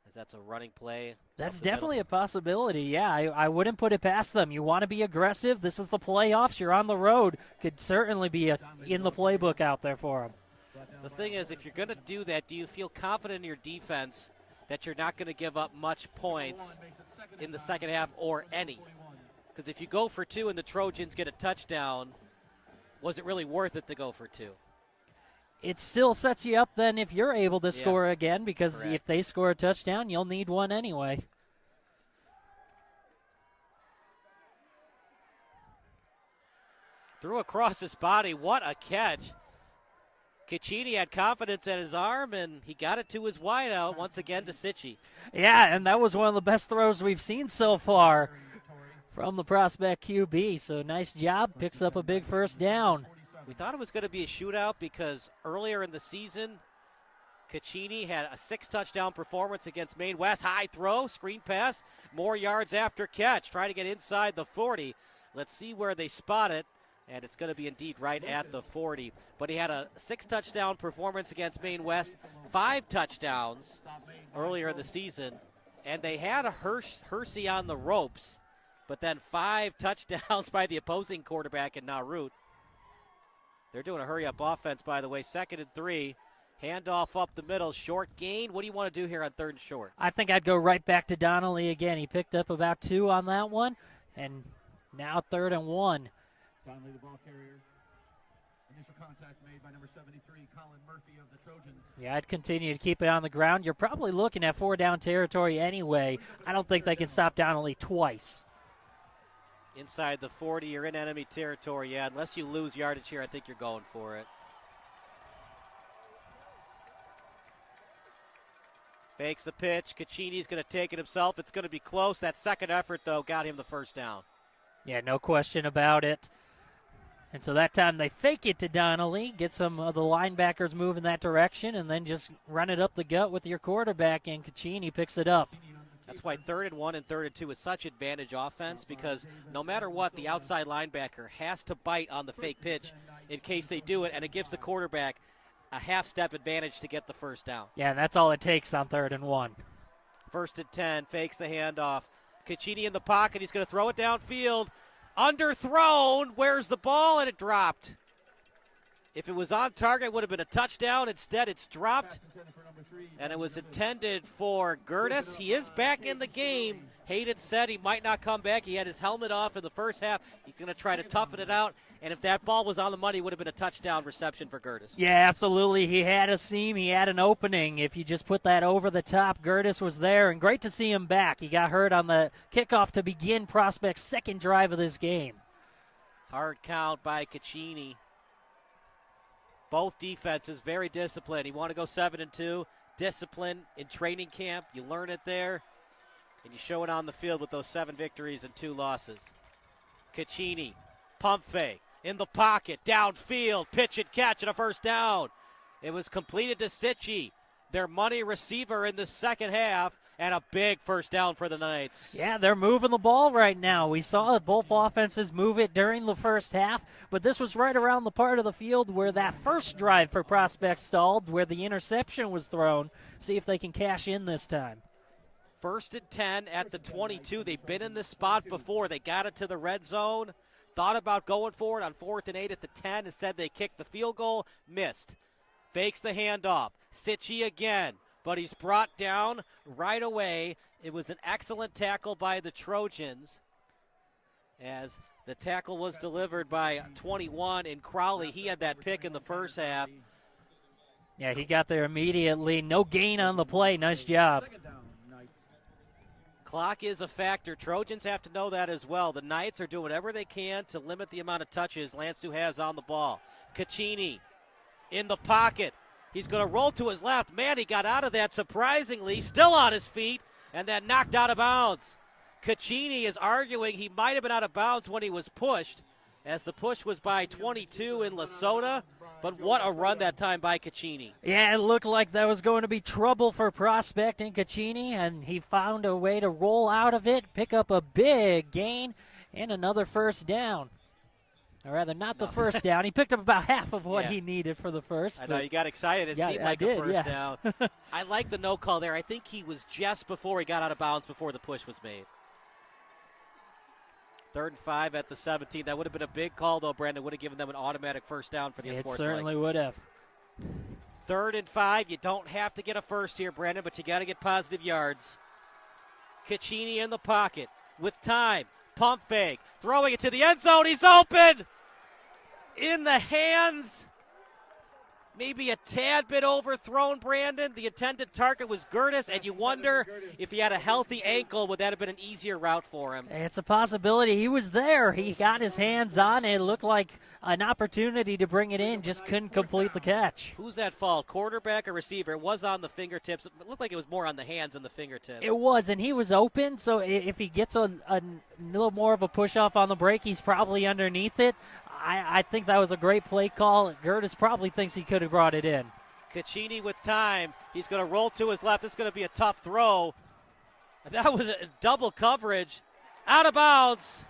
As that's a running play. That's definitely a possibility, yeah. I wouldn't put it past them. You want to be aggressive. This is the playoffs. You're on the road. Could certainly be in the playbook out there for them. The thing is, if you're going to do that, do you feel confident in your defense that you're not going to give up much points in the second half or any? Because if you go for 2 and the Trojans get a touchdown, was it really worth it to go for 2? It still sets you up then if you're able to score again, because correct. if they score a touchdown, you'll need one anyway. Threw across his body. What a catch. Caccini had confidence in his arm, and he got it to his wideout once again to Sitchi. Yeah, and that was one of the best throws we've seen so far from the Prospect QB. So nice job. Picks up a big first down. We thought it was going to be a shootout because earlier in the season, Caccini had a 6-touchdown performance against Maine West. High throw, screen pass, more yards after catch. Trying to get inside the 40. Let's see where they spot it. And it's going to be indeed right at the 40. But he had a 6-touchdown performance against Maine West, 5 touchdowns earlier in the season. And they had a Hersey on the ropes, but then 5 touchdowns by the opposing quarterback in Narut. They're doing a hurry-up offense, by the way. 2nd and 3. Handoff up the middle. Short gain. What do you want to do here on 3rd and short? I think I'd go right back to Donnelly again. He picked up about 2 on that one. And now 3rd and 1. Donnelly, the ball carrier. Initial contact made by number 73, Colin Murphy of the Trojans. Yeah, I'd continue to keep it on the ground. You're probably looking at 4-down territory anyway. I don't think they can stop Donnelly twice. Inside the 40, you're in enemy territory. Yeah, unless you lose yardage here, I think you're going for it. Fakes the pitch. Caccini's going to take it himself. It's going to be close. That second effort, though, got him the first down. Yeah, no question about it. And so that time they fake it to Donnelly, get some of the linebackers move in that direction, and then just run it up the gut with your quarterback, and Caccini picks it up. That's why 3rd and 1 and 3rd and 2 is such advantage offense, because no matter what, the outside linebacker has to bite on the fake pitch in case they do it, and it gives the quarterback a half-step advantage to get the first down. Yeah, and that's all it takes on 3rd and 1. 1st and 10, fakes the handoff. Caccini in the pocket. He's going to throw it downfield. Underthrown. Where's the ball? And it dropped. If it was on target, it would have been a touchdown. Instead, it's dropped. And it was intended for Gertis. He is back in the game. Hayden said he might not come back. He had his helmet off in the first half. He's going to try to toughen it out. And if that ball was on the money, it would have been a touchdown reception for Gertis. Yeah, absolutely. He had a seam. He had an opening. If you just put that over the top, Gertis was there. And great to see him back. He got hurt on the kickoff to begin Prospect's second drive of this game. Hard count by Caccini. Both defenses very disciplined. You want to go 7 and 2. Discipline in training camp. You learn it there. And you show it on the field with those 7 victories and 2 losses. Caccini, pump fake, in the pocket, downfield, pitch and catch, and a first down. It was completed to Sitchie, their money receiver in the second half, and a big first down for the Knights. Yeah, they're moving the ball right now. We saw both offenses move it during the first half, but this was right around the part of the field where that first drive for Prospect stalled, where the interception was thrown. See if they can cash in this time. 1st and 10 at the 22. They've been in this spot before. They got it to the red zone, thought about going for it on 4th and 8 at the 10. Instead, they kicked the field goal, missed. Fakes the handoff. Sitchie again, but he's brought down right away. It was an excellent tackle by the Trojans, as the tackle was delivered by 21 in Crowley. He had that pick in the first half. Yeah, he got there immediately. No gain on the play. Nice job. Clock is a factor. Trojans have to know that as well. The Knights are doing whatever they can to limit the amount of touches Lansu has on the ball. Caccini in the pocket. He's going to roll to his left. Man, he got out of that surprisingly. Still on his feet, and then knocked out of bounds. Caccini is arguing he might have been out of bounds when he was pushed, as the push was by 22 in Lesotho. But what a run that time by Caccini. Yeah, it looked like that was going to be trouble for Prospect and Caccini, and he found a way to roll out of it, pick up a big gain, and another first down. Or rather, not the first down. He picked up about half of what he needed for the first. I know, you got excited. It seemed like a first down. I like the no call there. I think he was just before he got out of bounds before the push was made. 3rd and 5 at the 17. That would have been a big call, though, Brandon. Would have given them an automatic first down for the unsportsmanlike. It certainly would have. 3rd and 5. You don't have to get a first here, Brandon, but you got to get positive yards. Caccini in the pocket with time. Pump fake. Throwing it to the end zone. He's open. In the hands. Maybe a tad bit overthrown, Brandon. The intended target was Gertis, and you wonder if he had a healthy ankle, would that have been an easier route for him? It's a possibility. He was there. He got his hands on it. It looked like an opportunity to bring it in, just couldn't complete the catch. Who's at fault, quarterback or receiver? It was on the fingertips. It looked like it was more on the hands than the fingertips. It was, and he was open, so if he gets a little more of a push-off on the break, he's probably underneath it. I think that was a great play call. Gertis probably thinks he could have brought it in. Caccini with time. He's going to roll to his left. It's going to be a tough throw. That was a double coverage. Out of bounds.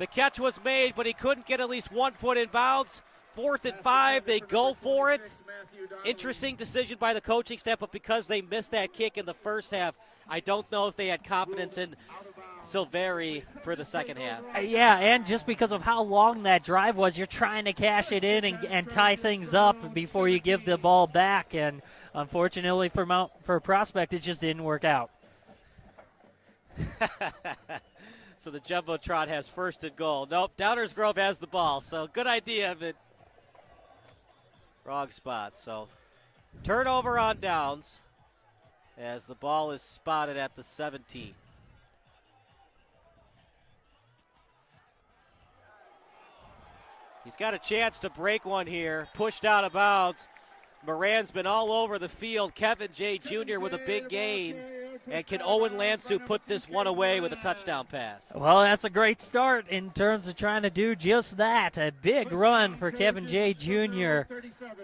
The catch was made, but he couldn't get at least 1 foot in bounds. 4th and 5, they go for it. Interesting decision by the coaching staff, but because they missed that kick in the first half, I don't know if they had confidence in Silveri for the second half. Yeah, and just because of how long that drive was, you're trying to cash it in and tie things up before you give the ball back. And unfortunately for Prospect, it just didn't work out. So the Jumbo Trot has 1st and goal. Nope, Downers Grove has the ball. So good idea, but wrong spot. So turnover on downs as the ball is spotted at the 17. He's got a chance to break one here. Pushed out of bounds. Moran's been all over the field. Kevin J. Jr. with a big gain. And can Owen Lansu put this one away with a touchdown pass? Well, that's a great start in terms of trying to do just that. A big run for Kevin J. Jr.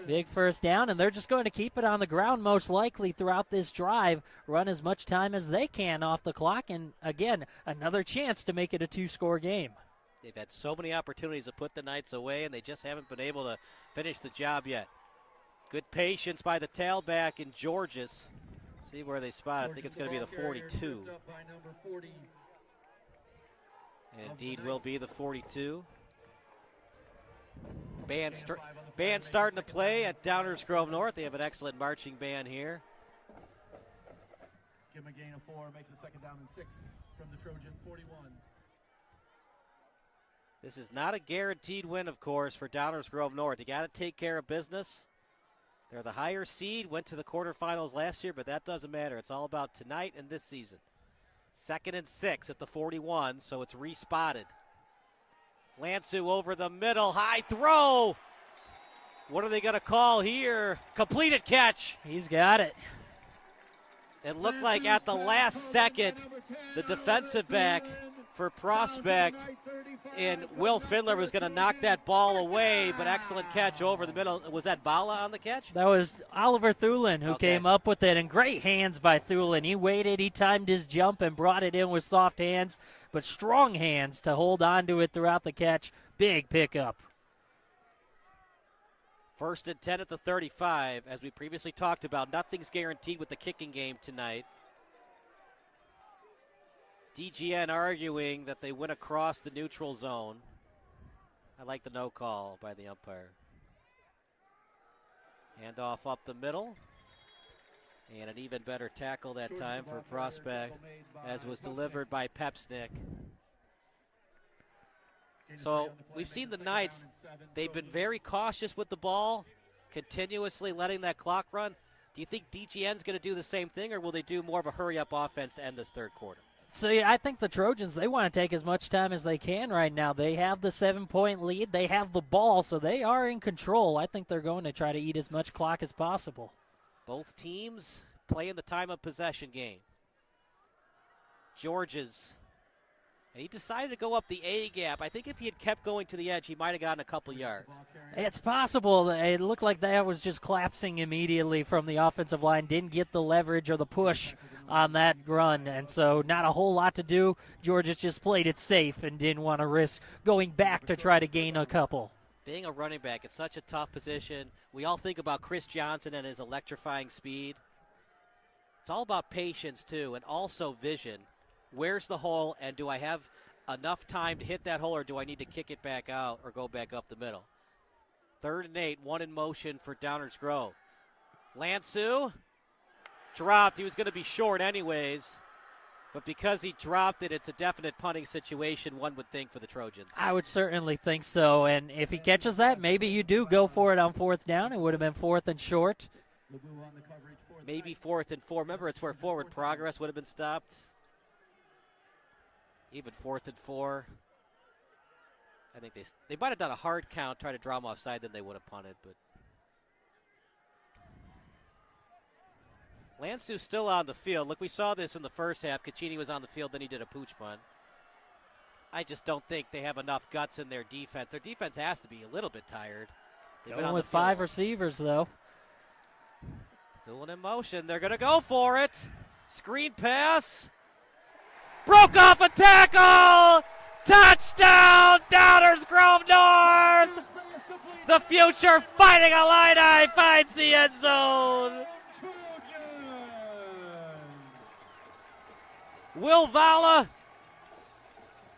Big first down, and they're just going to keep it on the ground most likely throughout this drive. Run as much time as they can off the clock, and again, another chance to make it a 2-score game. They've had so many opportunities to put the Knights away, and they just haven't been able to finish the job yet. Good patience by the tailback in Georges. See where they spot. I think it's going to be the 42. And indeed will be the 42. Band starting to play at Downers Grove North. They have an excellent marching band here. Give him a gain of 4, makes it 2nd down and 6 from the Trojan 41. This is not a guaranteed win, of course, for Downers Grove North. You got to take care of business. They're the higher seed, went to the quarterfinals last year, but that doesn't matter. It's all about tonight and this season. 2nd and 6 at the 41, so it's respotted. Lansu over the middle, high throw. What are they going to call here? Completed catch. He's got it. It looked like at the last second, the defensive back for Prospect and Will Findler was going to knock that ball away, but excellent catch over the middle. Was that Vala on the catch? That was Oliver Thulin who came up with it, and great hands by Thulin. He waited, he timed his jump and brought it in with soft hands, but strong hands to hold on to it throughout the catch. Big pickup. 1st and 10 at the 35. As we previously talked about, nothing's guaranteed with the kicking game tonight. DGN arguing that they went across the neutral zone. I like the no call by the umpire. Handoff up the middle. And an even better tackle that time for Prospect, as was delivered by Pepsnick. So we've seen the Knights, they've been very cautious with the ball, continuously letting that clock run. Do you think DGN's going to do the same thing, or will they do more of a hurry-up offense to end this third quarter? So yeah, I think the Trojans, they want to take as much time as they can right now. They have the 7-point lead. They have the ball, so they are in control. I think they're going to try to eat as much clock as possible. Both teams play in the time of possession game. Georges. And he decided to go up the A gap. I think if he had kept going to the edge, he might have gotten a couple yards. It's possible. It looked like that was just collapsing immediately from the offensive line. Didn't get the leverage or the push on that run, and so not a whole lot to do. Georges just played it safe and didn't want to risk going back to try to gain a couple. Being a running back, it's such a tough position. We all think about Chris Johnson and his electrifying speed. It's all about patience, too, and also vision. Where's the hole, and do I have enough time to hit that hole, or do I need to kick it back out or go back up the middle? 3rd and 8, one in motion for Downers Grove. Lansu dropped. He was going to be short anyways, but because he dropped it, it's a definite punting situation, one would think, for the Trojans. I would certainly think so, and if he catches that, maybe you do go for it on 4th down. It would have been 4th and short. Maybe 4th and 4. Remember, it's where forward progress would have been stopped. Even 4th and 4. I think they might have done a hard count, try to draw him offside, then they would have punted. But Lansu's still on the field. Look, we saw this in the first half. Caccini was on the field, then he did a pooch punt. I just don't think they have enough guts in their defense. Their defense has to be a little bit tired. Going with 5 receivers, though. Still in motion. They're going to go for it. Screen pass. Broke off a tackle! Touchdown, Downers Grove North! The future Fighting Illini finds the end zone. Will Vala,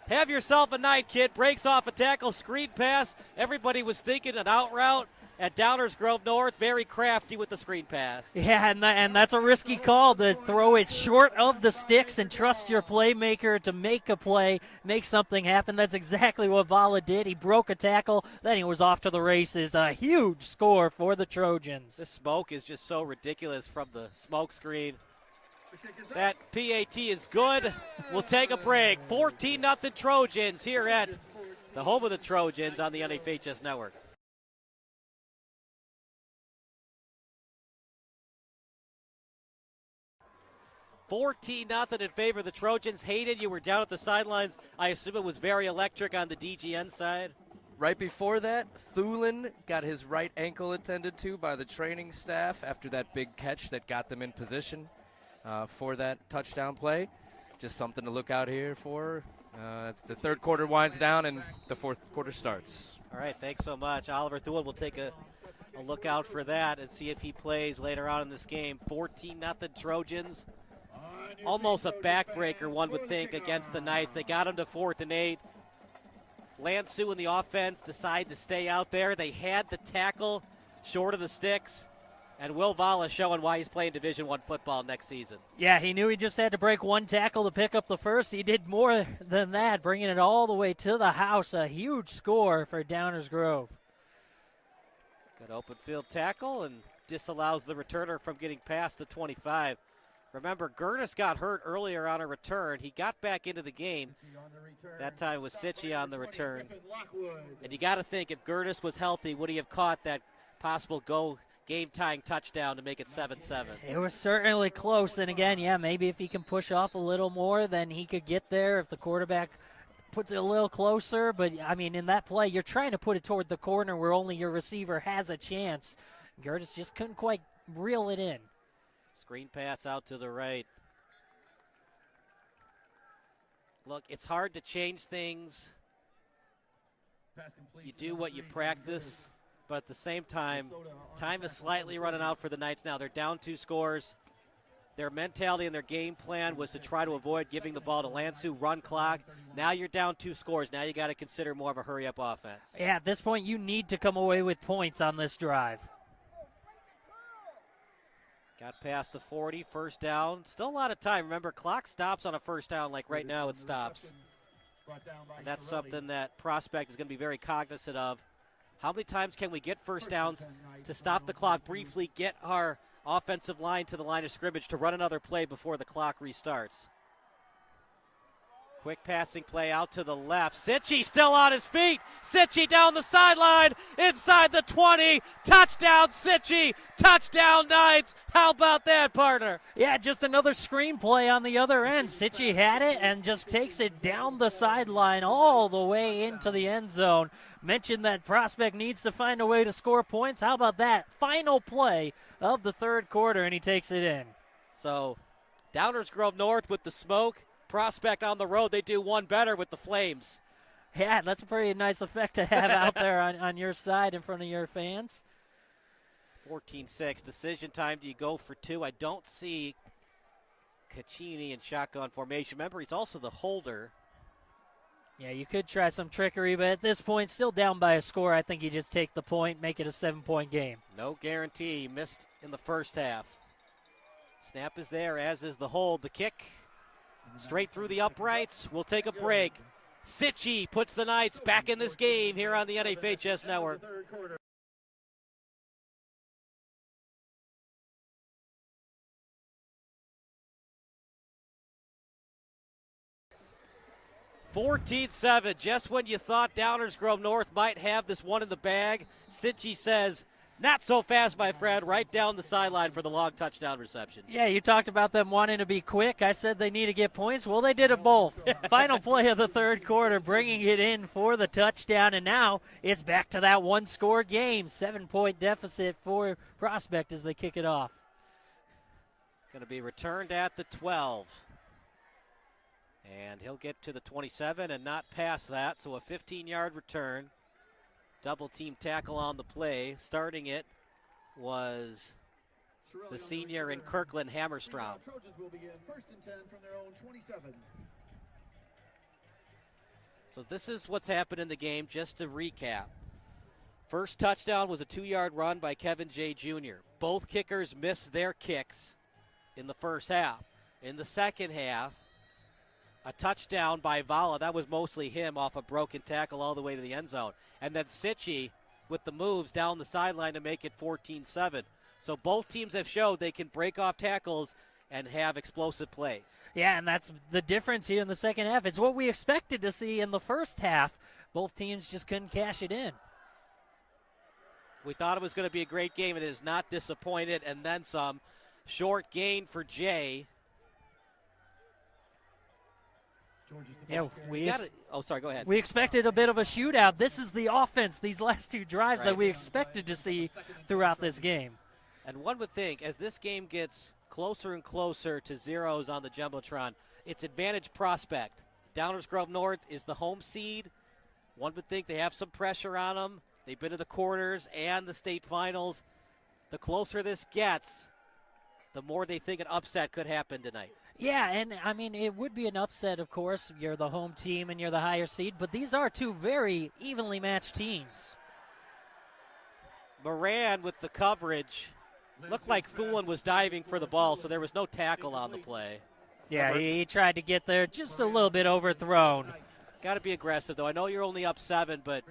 have yourself a night, kid. Breaks off a tackle, screen pass. Everybody was thinking an out route at Downers Grove North. Very crafty with the screen pass. Yeah, and that's a risky call to throw it short of the sticks and trust your playmaker to make a play, make something happen. That's exactly what Vala did. He broke a tackle, then he was off to the races. A huge score for the Trojans. The smoke is just so ridiculous from the smoke screen. That PAT is good. We'll take a break. 14-0 Trojans here at the home of the Trojans on the NFHS Network. 14-0 in favor of the Trojans. Hayden, you were down at the sidelines. I assume it was very electric on the DGN side. Right before that, Thulin got his right ankle attended to by the training staff after that big catch that got them in position for that touchdown play. Just something to look out here for. It's the third quarter winds down and the fourth quarter starts. All right, thanks so much. Oliver Thulin will take a look out for that and see if he plays later on in this game. 14-0 Trojans. Almost a backbreaker, one would think, against the Knights. They got him to 4th and 8. Lansu and the offense decide to stay out there. They had the tackle short of the sticks. And Will Vala showing why he's playing Division I football next season. Yeah, he knew he just had to break one tackle to pick up the first. He did more than that, bringing it all the way to the house. A huge score for Downers Grove. Good open field tackle and disallows the returner from getting past the 25. Remember, Gurtis got hurt earlier on a return. He got back into the game. That time was Sitchy on the return. And you got to think, if Gurtis was healthy, would he have caught that possible go game-tying touchdown to make it 7-7. It was certainly close, and again, yeah, maybe if he can push off a little more, then he could get there if the quarterback puts it a little closer. But, I mean, in that play, you're trying to put it toward the corner where only your receiver has a chance. Gertis just couldn't quite reel it in. Screen pass out to the right. Look, it's hard to change things. You do what you practice, but at the same time is slightly running out for the Knights now. They're down 2 scores. Their mentality and their game plan was to try to avoid giving the ball to Lansu, run clock. Now you're down 2 scores. Now you got to consider more of a hurry-up offense. Yeah, at this point, you need to come away with points on this drive. Got past the 40, first down. Still a lot of time. Remember, clock stops on a first down like right now it stops. And that's something that Prospect is going to be very cognizant of. How many times can we get first downs to stop the clock briefly, get our offensive line to the line of scrimmage to run another play before the clock restarts? Quick passing play out to the left. Sitchy still on his feet. Sitchy down the sideline, inside the 20. Touchdown, Sitchy. Touchdown, Knights. How about that, partner? Yeah, just another screenplay on the other end. Sitchy had it and just takes it down the sideline all the way into the end zone. Mentioned that Prospect needs to find a way to score points. How about that? Final play of the third quarter, and he takes it in. So, Downers Grove North with the smoke. Prospect on the road, they do one better with the Flames. Yeah, that's a pretty nice effect to have out there on your side in front of your fans. 14-6, decision time. Do you go for 2? I don't see Caccini in shotgun formation. Remember, he's also the holder. Yeah, you could try some trickery, but at this point, still down by a score. I think you just take the point, make it a 7-point game. No guarantee. Missed in the first half. Snap is there, as is the hold. The kick straight through the uprights. We'll take a break. Sitchy puts the Knights back in this game here on the NFHS Network. 14-7, just when you thought Downers Grove North might have this one in the bag, Sitchy says, not so fast, my friend, right down the sideline for the long touchdown reception. Yeah, you talked about them wanting to be quick. I said they need to get points. Well, they did it both. Final play of the third quarter, bringing it in for the touchdown, and now it's back to that one-score game. 7-point deficit for Prospect as they kick it off. Going to be returned at the 12. And he'll get to the 27 and not past that, so a 15-yard return. Double team tackle on the play. Starting it was the senior in Kirkland, Hammerstrom. Trojans will begin 1st and 10 from their own 27. So this is what's happened in the game, just to recap. First touchdown was a 2-yard run by Kevin J. Jr. Both kickers missed their kicks in the first half. In the second half, a touchdown by Vala. That was mostly him off a broken tackle all the way to the end zone. And then Sitchy with the moves down the sideline to make it 14-7. So both teams have showed they can break off tackles and have explosive plays. Yeah, and that's the difference here in the second half. It's what we expected to see in the first half. Both teams just couldn't cash it in. We thought it was going to be a great game. It is not disappointed, and then some. Short gain for Jay. Yeah, sorry, go ahead. We expected a bit of a shootout. This is the offense, these last two drives that we expected to see throughout this game. And one would think, as this game gets closer and closer to zeros on the Jumbotron, it's advantage Prospect. Downers Grove North is the home seed. One would think they have some pressure on them. They've been to the quarters and the state finals. The closer this gets, the more they think an upset could happen tonight. Yeah, and I mean, it would be an upset, of course. You're the home team and you're the higher seed, but these are two very evenly matched teams. Moran with the coverage. Looked like Thulin was diving for the ball, so there was no tackle on the play. Yeah, he tried to get there, just a little bit overthrown. Got to be aggressive, though. I know you're only up 7, but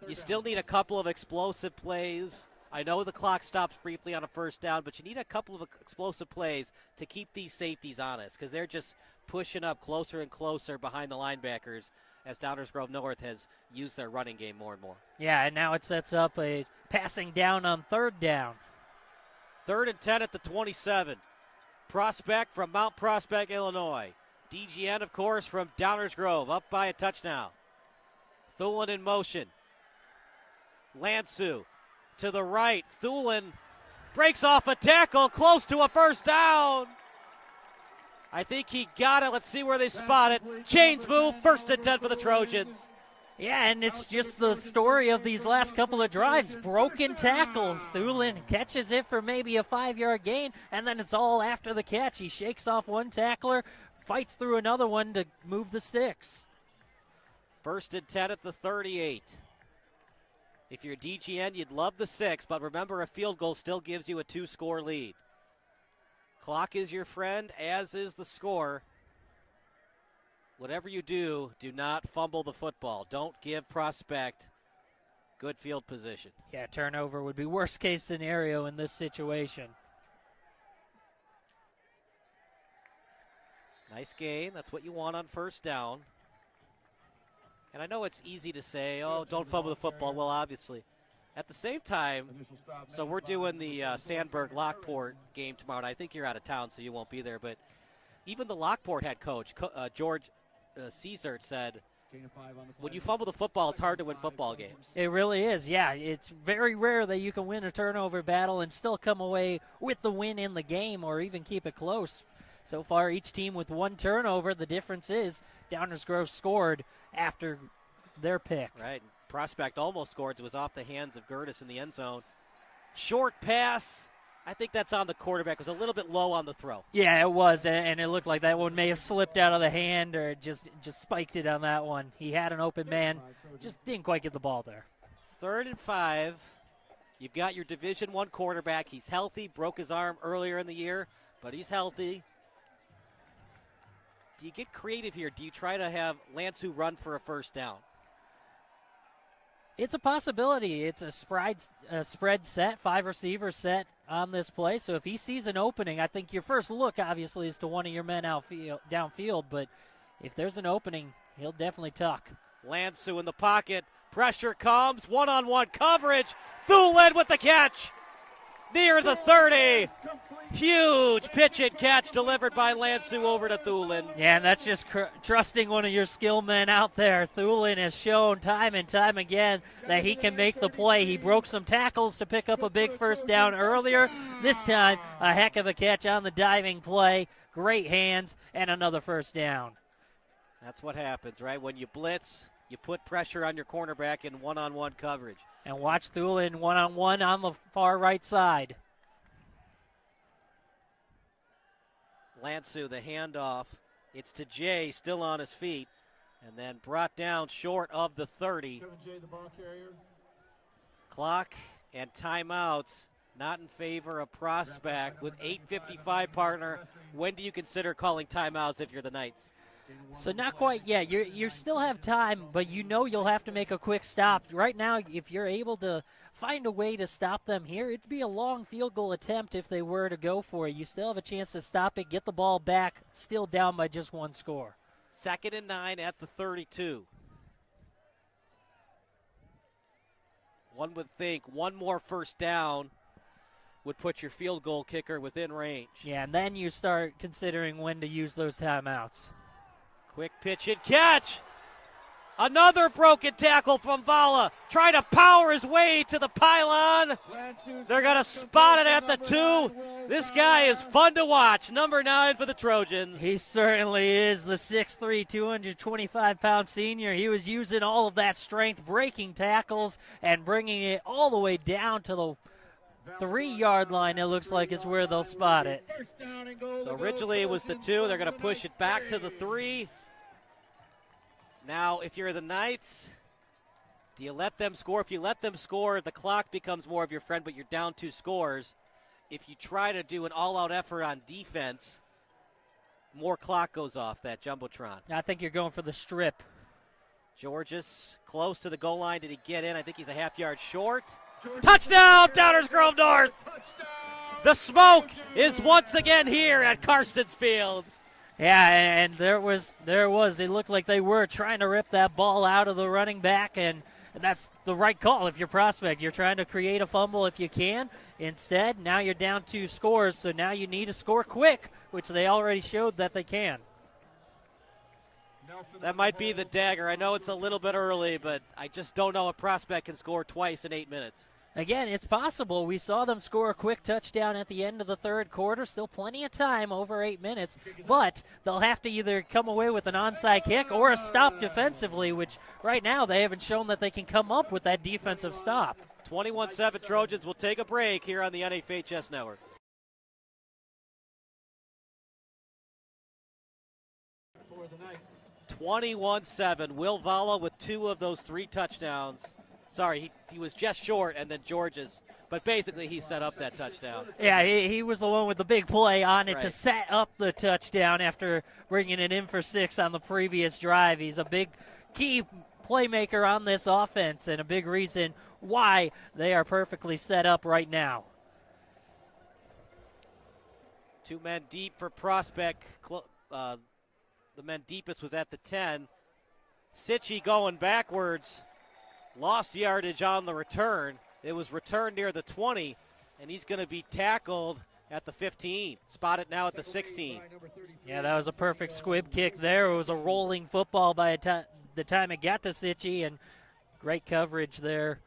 you still need a couple of explosive plays. I know the clock stops briefly on a first down, but you need a couple of explosive plays to keep these safeties honest, because they're just pushing up closer and closer behind the linebackers as Downers Grove North has used their running game more and more. Yeah, and now it sets up a passing down on third down. 3rd and 10 at the 27. Prospect from Mount Prospect, Illinois. DGN, of course, from Downers Grove, up by a touchdown. Thulin in motion. Lansu to the right. Thulin breaks off a tackle, close to a first down. I think he got it. Let's see where they spot it. Chains move, 1st and 10 for the Trojans. Yeah, and it's just the story of these last couple of drives. Broken tackles. Thulin catches it for maybe a 5-yard gain, and then it's all after the catch. He shakes off one tackler, fights through another one to move the sticks. 1st and 10 at the 38. If you're DGN, you'd love the 6, but remember, a field goal still gives you a 2-score lead. Clock is your friend, as is the score. Whatever you do, do not fumble the football. Don't give Prospect good field position. Yeah, turnover would be worst case scenario in this situation. Nice gain. That's what you want on 1st down. And I know it's easy to say, oh, don't fumble the football. Well, obviously. At the same time, so we're doing the Sandburg-Lockport game tomorrow, and I think you're out of town, so you won't be there. But even the Lockport head coach, George Caesar, said, when you fumble the football, it's hard to win football games. It really is, yeah. It's very rare that you can win a turnover battle and still come away with the win in the game or even keep it close. So far, each team with 1 turnover. The difference is Downers Grove scored after their pick. Right. Prospect almost scored. It was off the hands of Gertis in the end zone. Short pass. I think that's on the quarterback. It was a little bit low on the throw. Yeah, it was, and it looked like that one may have slipped out of the hand or just spiked it on that one. He had an open man, just didn't quite get the ball there. 3rd and 5. You've got your Division I quarterback. He's healthy. Broke his arm earlier in the year, but he's healthy. Do you get creative here? Do you try to have Lansu run for a 1st down? It's a possibility. It's a spread set, 5 receiver set on this play. So if he sees an opening, I think your first look, obviously, is to one of your men downfield. But if there's an opening, he'll definitely tuck. Lansu in the pocket. Pressure comes. One-on-one coverage. Thulin with the catch. Near the 30. Huge pitch and catch delivered by Lansu over to Thulin. Yeah, and that's just trusting one of your skill men out there. Thulin has shown time and time again that he can make the play. He broke some tackles to pick up a big 1st down earlier. This time, a heck of a catch on the diving play. Great hands and another 1st down. That's what happens, right? When you blitz, you put pressure on your cornerback in one-on-one coverage. And watch Thulin one-on-one on the far right side. Lansu, the handoff. It's to Jay, still on his feet, and then brought down short of the 30. Clock and timeouts not in favor of Prospect with 8:55, partner. When do you consider calling timeouts if you're the Knights? So not quite yet. You still have time, but you know you'll have to make a quick stop. Right now, if you're able to find a way to stop them here, it'd be a long field goal attempt if they were to go for it. You still have a chance to stop it, get the ball back, still down by just 1 score. 2nd and 9 at the 32. One would think one more 1st down would put your field goal kicker within range. Yeah, and then you start considering when to use those timeouts. Quick pitch and catch. Another broken tackle from Vala. Trying to power his way to the pylon. They're going to spot it at the 2. This guy is fun to watch. Number 9 for the Trojans. He certainly is, the 6'3", 225-pound senior. He was using all of that strength, breaking tackles, and bringing it all the way down to the 3-yard line. It looks like is where they'll spot it. So originally it was the 2. They're going to push it back to the 3. Now, if you're the Knights, do you let them score? If you let them score, the clock becomes more of your friend, but you're down 2 scores. If you try to do an all-out effort on defense, more clock goes off that Jumbotron. I think you're going for the strip. Georges close to the goal line. Did he get in? I think he's a half-yard short. Touchdown, Downers Grove North! The smoke is once again here at Karstens Field. Yeah, and there was. It looked like they were trying to rip that ball out of the running back, and that's the right call if you're Prospect. You're trying to create a fumble if you can. Instead, now you're down 2 scores, so now you need to score quick, which they already showed that they can. That might be the dagger. I know it's a little bit early, but I just don't know if Prospect can score twice in 8 minutes. Again, it's possible. We saw them score a quick touchdown at the end of the third quarter. Still plenty of time, over 8 minutes. But they'll have to either come away with an onside kick or a stop defensively, which right now they haven't shown that they can come up with that defensive stop. 21-7 Trojans will take a break here on the NFHS Network. For the Knights. 21-7. Will Vala with 2 of those 3 touchdowns. Sorry, he was just short, and then George's. But basically, he set up that touchdown. Yeah, he was the one with the big play on it to Right. set up the touchdown after bringing it in for 6 on the previous drive. He's a big key playmaker on this offense and a big reason why they are perfectly set up right now. 2 men deep for Prospect. The men deepest was at the 10. Sitchy going backwards. Lost yardage on the return. It was returned near the 20, and he's going to be tackled at the 15. Spotted now at the 16. Yeah, that was a perfect squib kick there. It was a rolling football by the time it got to Sitchy, and great coverage there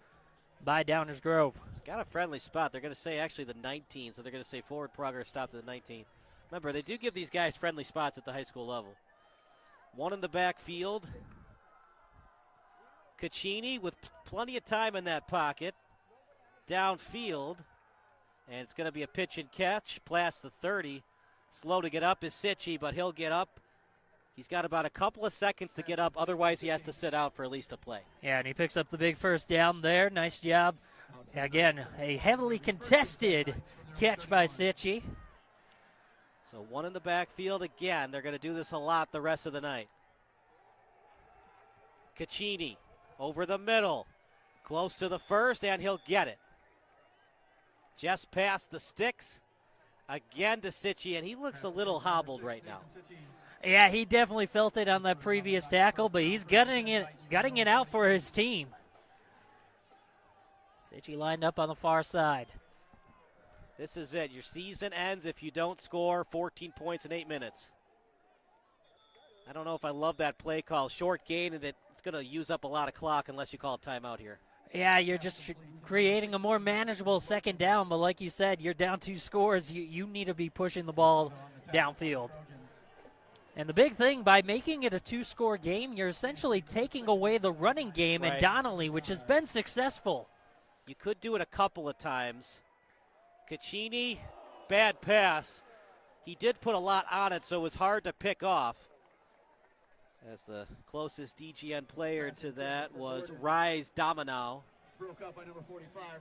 by Downers Grove. It's got a friendly spot. They're going to say actually the 19, so they're going to say forward progress stop to the 19. Remember, they do give these guys friendly spots at the high school level. 1 in the backfield. Caccini with plenty of time in that pocket. Downfield. And it's going to be a pitch and catch. Past the 30. Slow to get up is Sitchy, but he'll get up. He's got about a couple of seconds to get up. Otherwise, he has to sit out for at least a play. Yeah, and he picks up the big first down there. Nice job. Again, a heavily contested catch by Sitchy. So 1 in the backfield again. They're going to do this a lot the rest of the night. Caccini over the middle. Close to the first, and he'll get it. Just past the sticks. Again to Sitchy, and he looks a little hobbled right now. Yeah, he definitely felt it on that previous tackle, but he's gutting it out for his team. Sitchy lined up on the far side. This is it. Your season ends if you don't score 14 points in 8 minutes. I don't know if I love that play call. Short gain, and it's going to use up a lot of clock unless you call a timeout here. Yeah, you're just creating a more manageable second down, but like you said, you're down 2 scores. You need to be pushing the ball downfield. And the big thing, by making it a 2-score game, you're essentially taking away the running game Right. and Donnelly, which has been successful. You could do it a couple of times. Caccini, bad pass. He did put a lot on it, so it was hard to pick off. As the closest DGN player to that was Rise Dominow.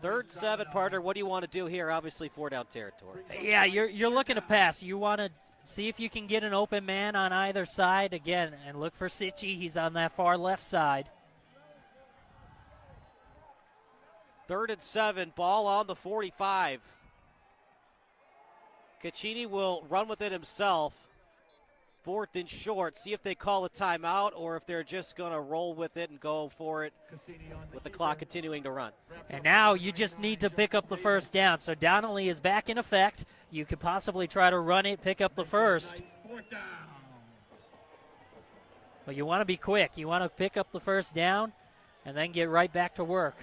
3rd 7-parter. What do you want to do here? Obviously, 4-down territory. Yeah, you're looking to pass. You want to see if you can get an open man on either side again, and look for Sitchy. He's on that far left side. 3rd and 7. Ball on the 45. Caccini will run with it himself. 4th and short. See if they call a timeout or if they're just going to roll with it and go for it with the clock continuing to run. And now you just need to pick up the first down. So Donnelly is back in effect. You could possibly try to run it, pick up the first. But you want to be quick. You want to pick up the first down and then get right back to work.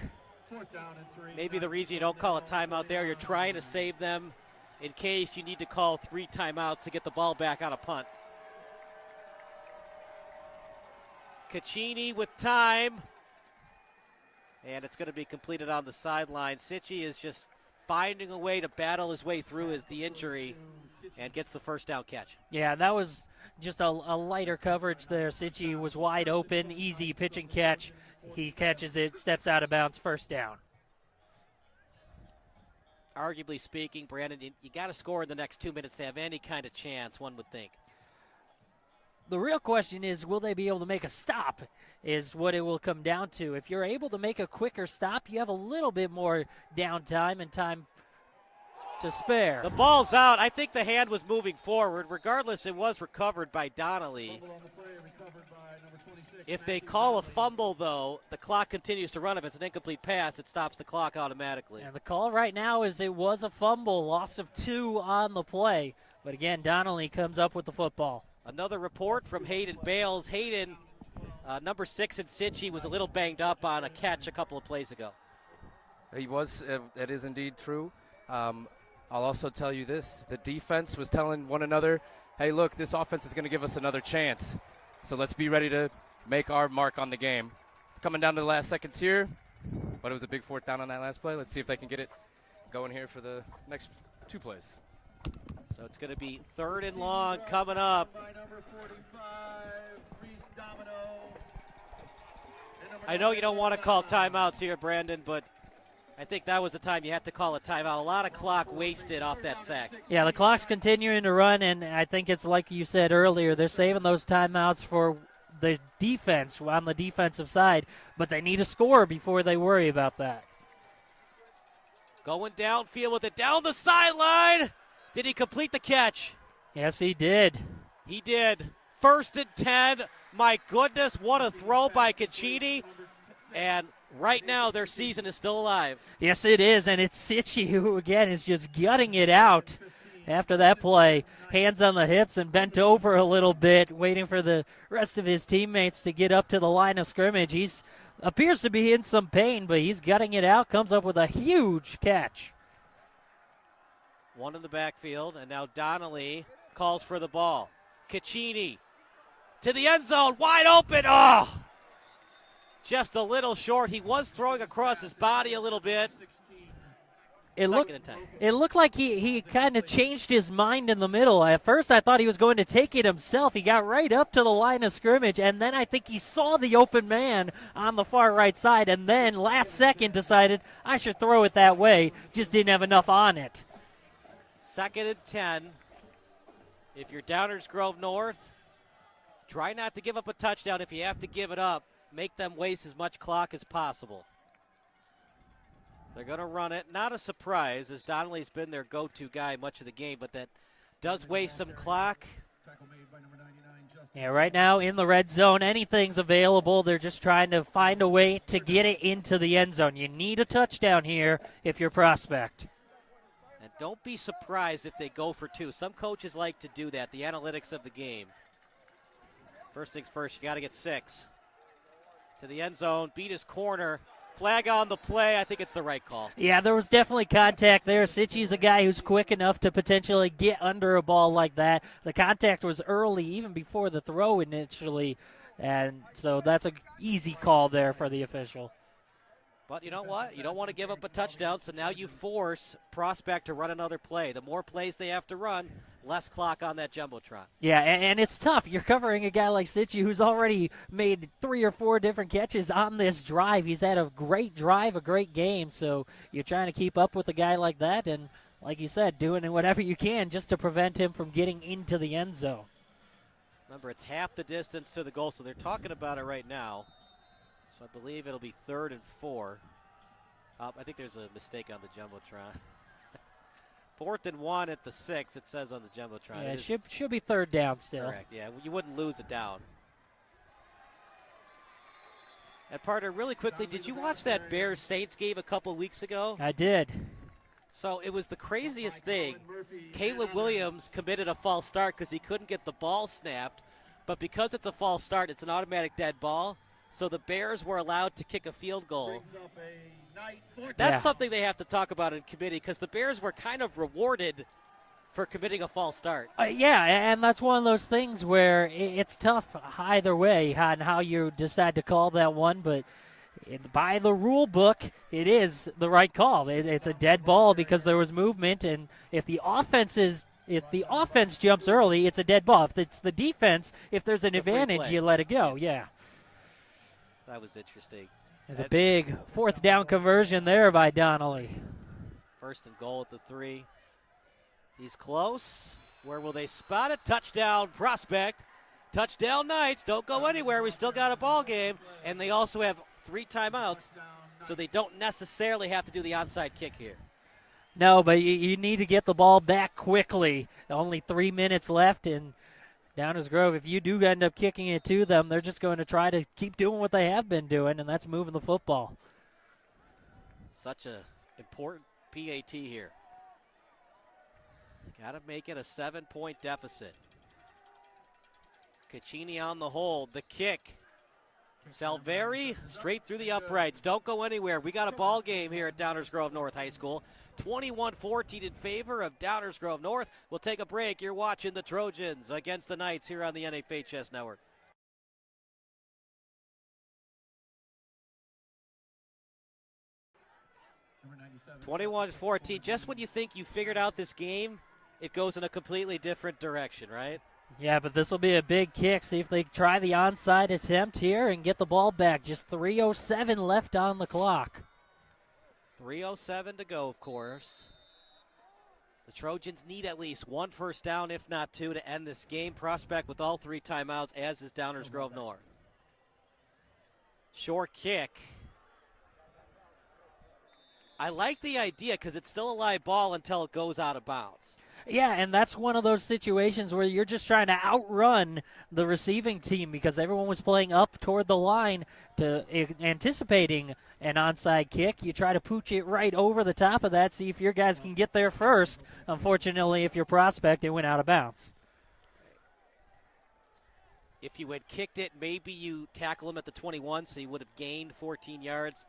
Maybe the reason you don't call a timeout there, you're trying to save them in case you need to call 3 timeouts to get the ball back on a punt. Caccini with time. And it's going to be completed on the sideline. Sitchy is just finding a way to battle his way through the injury and gets the first down catch. Yeah, that was just a lighter coverage there. Sitchy was wide open, easy pitch and catch. He catches it, steps out of bounds, first down. Arguably speaking, Brandon, you got to score in the next 2 minutes to have any kind of chance, one would think. The real question is, will they be able to make a stop, is what it will come down to. If you're able to make a quicker stop, you have a little bit more downtime and time to spare. The ball's out. I think the hand was moving forward. Regardless, it was recovered by Donnelly. If they call a fumble, though, the clock continues to run. If it's an incomplete pass, it stops the clock automatically. And the call right now is it was a fumble, loss of 2 on the play. But again, Donnelly comes up with the football. Another report from Hayden Bales. Hayden, number 6 in Sitchie, was a little banged up on a catch a couple of plays ago. He was. That is indeed true. I'll also tell you this. The defense was telling one another, hey, look, this offense is going to give us another chance. So let's be ready to make our mark on the game. Coming down to the last seconds here, but it was a big 4th down on that last play. Let's see if they can get it going here for the next 2 plays. So it's going to be 3rd and long coming up. I know you don't want to call timeouts here, Brandon, but I think that was the time you have to call a timeout. A lot of clock wasted off that sack. Yeah, the clock's continuing to run, and I think it's like you said earlier, they're saving those timeouts for the defense on the defensive side, but they need a score before they worry about that. Going downfield with it down the sideline. Did he complete the catch? Yes, he did. He did. 1st and 10. My goodness, what a throw by Caccini. And right now, their season is still alive. Yes, it is, and it's Sitchie who, again, is just gutting it out after that play. Hands on the hips and bent over a little bit, waiting for the rest of his teammates to get up to the line of scrimmage. He's appears to be in some pain, but he's gutting it out, comes up with a huge catch. One in the backfield, and now Donnelly calls for the ball. Caccini to the end zone, wide open. Oh! Just a little short. He was throwing across his body a little bit. It looked like he kind of changed his mind in the middle. At first, I thought he was going to take it himself. He got right up to the line of scrimmage, and then I think he saw the open man on the far right side, and then last second decided I should throw it that way. Just didn't have enough on it. 2nd and 10. If you're Downers Grove North, try not to give up a touchdown. If you have to give it up, make them waste as much clock as possible. They're going to run it. Not a surprise, as Donnelly's been their go-to guy much of the game, but that does waste some clock. Yeah, right now in the red zone, anything's available. They're just trying to find a way to get it into the end zone. You need a touchdown here if you're Prospect. And don't be surprised if they go for 2. Some coaches like to do that, the analytics of the game. First things first, you got to get 6. To the end zone, beat his corner. Flag on the play. I think it's the right call. Yeah, there was definitely contact there. Sitchie's a guy who's quick enough to potentially get under a ball like that. The contact was early, even before the throw initially, and so that's an easy call there for the official. But you know what? You don't want to give up a touchdown, so now you force Prospect to run another play. The more plays they have to run, less clock on that Jumbotron. Yeah, and it's tough. You're covering a guy like Sitchie who's already made 3 or 4 different catches on this drive. He's had a great drive, a great game, so you're trying to keep up with a guy like that and, like you said, doing whatever you can just to prevent him from getting into the end zone. Remember, it's half the distance to the goal, so they're talking about it right now. So I believe it'll be 3rd and 4. I think there's a mistake on the Jumbotron. 4th and 1 at the 6, it says on the Jumbotron. Yeah, it should be 3rd down still. Correct, yeah. You wouldn't lose it down. And Partner, really quickly, did you watch that Bears-Saints game a couple weeks ago? I did. So it was the craziest thing. Caleb Williams committed a false start because he couldn't get the ball snapped. But because it's a false start, it's an automatic dead ball. So the Bears were allowed to kick a field goal. That's something they have to talk about in committee because the Bears were kind of rewarded for committing a false start. Yeah, and that's one of those things where it's tough either way on how you decide to call that one, but by the rule book, it is the right call. It's a dead ball because there was movement, and if the offense jumps early, it's a dead ball. If it's the defense, if there's an advantage, you let it go. Yeah. That was interesting. There's a big 4th down conversion there by Donnelly. 1st and goal at the 3. He's close. Where will they spot it? Touchdown, Prospect. Touchdown Knights. Don't go anywhere. We still got a ball game. And they also have 3 timeouts, so they don't necessarily have to do the onside kick here. No, but you need to get the ball back quickly. Only 3 minutes left, and Downers Grove, if you do end up kicking it to them, they're just going to try to keep doing what they have been doing, and that's moving the football. Such a important PAT here. Got to make it a 7-point deficit. Caccini on the hold. The kick. Salveri straight through the uprights. Don't go anywhere. We got a ball game here at Downers Grove North High School. 21-14 in favor of Downers Grove North. We'll take a break. You're watching the Trojans against the Knights here on the NFHS Network. 21-14. Just when you think you figured out this game, it goes in a completely different direction, right? Yeah, but this will be a big kick. See if they try the onside attempt here and get the ball back. Just 3:07 left on the clock. 3:07 to go, of course. The Trojans need at least one first down, if not two, to end this game. Prospect with all 3 timeouts, as is Downers Grove North. Short kick. I like the idea because it's still a live ball until it goes out of bounds. Yeah, and that's one of those situations where you're just trying to outrun the receiving team because everyone was playing up toward the line to anticipating an onside kick. You try to pooch it right over the top of that, see if your guys can get there first. Unfortunately, if you're Prospect, it went out of bounds. If you had kicked it, maybe you tackle him at the 21, so you would have gained 14 yards.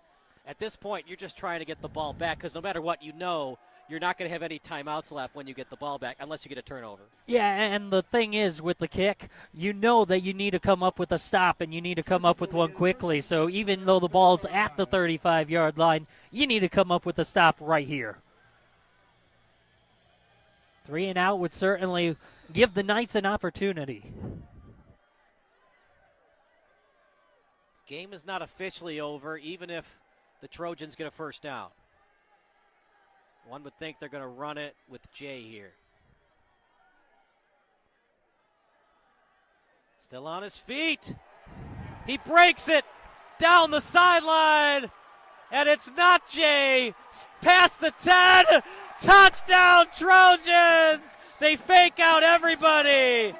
At this point, you're just trying to get the ball back because no matter what, you know you're not going to have any timeouts left when you get the ball back unless you get a turnover. Yeah, and the thing is with the kick, you know that you need to come up with a stop and you need to come up with one quickly. So even though the ball's at the 35-yard line, you need to come up with a stop right here. 3 and out would certainly give the Knights an opportunity. Game is not officially over, even if the Trojans get a first down. One would think they're going to run it with Jay here. Still on his feet. He breaks it down the sideline. And it's not Jay. Past the 10. Touchdown Trojans. They fake out everybody.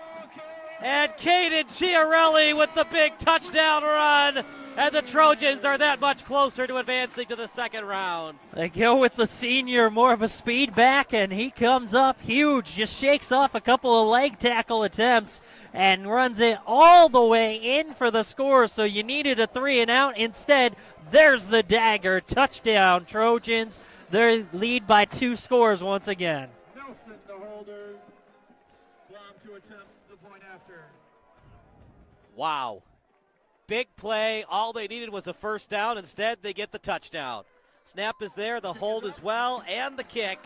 And Caden Chiarelli with the big touchdown run. And the Trojans are that much closer to advancing to the second round. They go with the senior, more of a speed back, and he comes up huge, just shakes off a couple of leg tackle attempts and runs it all the way in for the score. So you needed a 3 and out. Instead, there's the dagger. Touchdown, Trojans. They lead by 2 scores once again. Nelson, the holder. Blom to attempt the point after. Wow. Big play. All they needed was a first down. Instead, they get the touchdown. Snap is there, the hold as well, and the kick.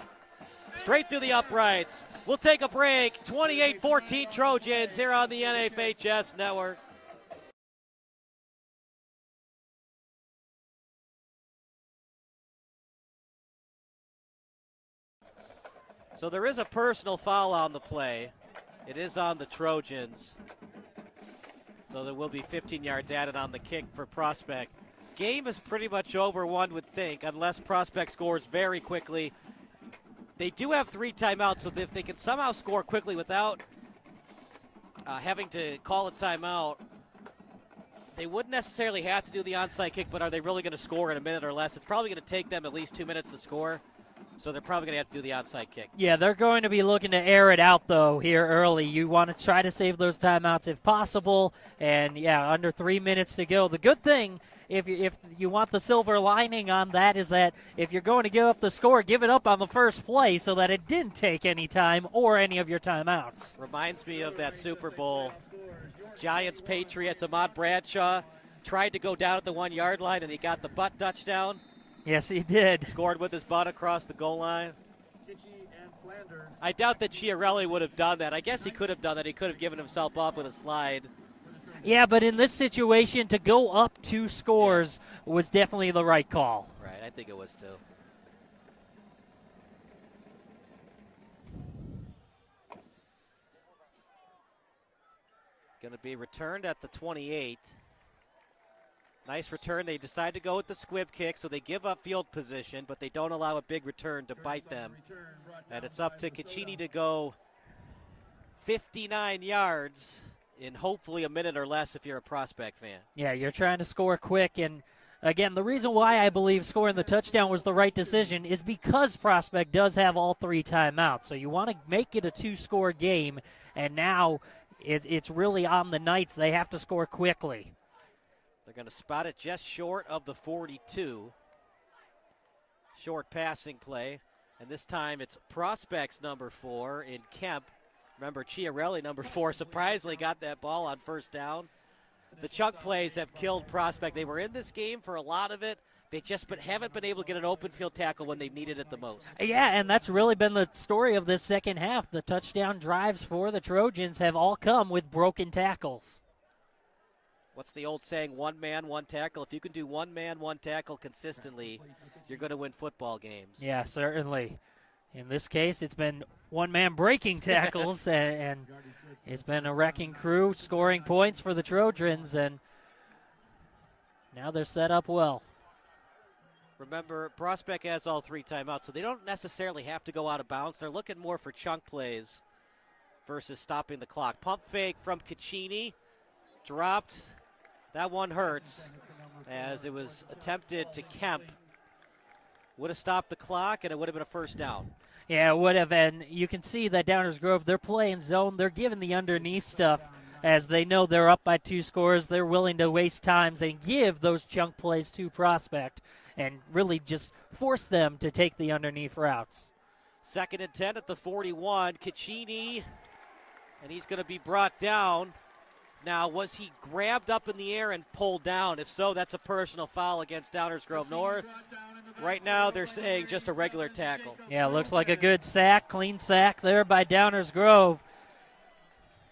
Straight through the uprights. We'll take a break. 28-14 Trojans here on the NFHS Network. So there is a personal foul on the play. It is on the Trojans. So there will be 15 yards added on the kick for Prospect. Game is pretty much over, one would think, unless Prospect scores very quickly. They do have 3 timeouts, so if they can somehow score quickly without having to call a timeout, they wouldn't necessarily have to do the onside kick, but are they really going to score in a minute or less? It's probably going to take them at least 2 minutes to score. So they're probably going to have to do the onside kick. Yeah, they're going to be looking to air it out, though, here early. You want to try to save those timeouts if possible. And, yeah, under 3 minutes to go. The good thing, if you want the silver lining on that, is that if you're going to give up the score, give it up on the first play so that it didn't take any time or any of your timeouts. Reminds me of that Super Bowl. Giants-Patriots, Ahmad Bradshaw tried to go down at the 1-yard line, and he got the butt touchdown. Yes, he did. Scored with his butt across the goal line. I doubt that Chiarelli would have done that. I guess he could have done that. He could have given himself up with a slide. Yeah, but in this situation, to go up 2 scores was definitely the right call. Right, I think it was too. Going to be returned at the 28. Nice return. They decide to go with the squib kick, so they give up field position, but they don't allow a big return to bite them. And it's up to Caccini to go 59 yards in hopefully a minute or less if you're a Prospect fan. Yeah, you're trying to score quick. And, again, the reason why I believe scoring the touchdown was the right decision is because Prospect does have all 3 timeouts. So you want to make it a 2-score game, and now it's really on the Knights. They have to score quickly. They're going to spot it just short of the 42. Short passing play. And this time it's Prospects number 4 in Kemp. Remember, Chiarelli, number 4, surprisingly got that ball on first down. The chunk plays have killed Prospect. They were in this game for a lot of it. They just haven't been able to get an open field tackle when they've needed it the most. Yeah, and that's really been the story of this second half. The touchdown drives for the Trojans have all come with broken tackles. What's the old saying, one man, one tackle? If you can do one man, one tackle consistently, you're going to win football games. Yeah, certainly. In this case, it's been one man breaking tackles, and it's been a wrecking crew scoring points for the Trojans, and now they're set up well. Remember, Prospect has all 3 timeouts, so they don't necessarily have to go out of bounds. They're looking more for chunk plays versus stopping the clock. Pump fake from Caccini, dropped. That one hurts as it was attempted to Kemp. Would have stopped the clock, and it would have been a first down. Yeah, it would have, and you can see that Downers Grove, they're playing zone. They're giving the underneath stuff as they know they're up by 2 scores. They're willing to waste times and give those chunk plays to Prospect and really just force them to take the underneath routes. 2nd and 10 at the 41. Caccini, and he's going to be brought down. Now, was he grabbed up in the air and pulled down? If so, that's a personal foul against Downers Grove North. Right now, they're saying just a regular tackle. Yeah, looks like a good sack, clean sack there by Downers Grove.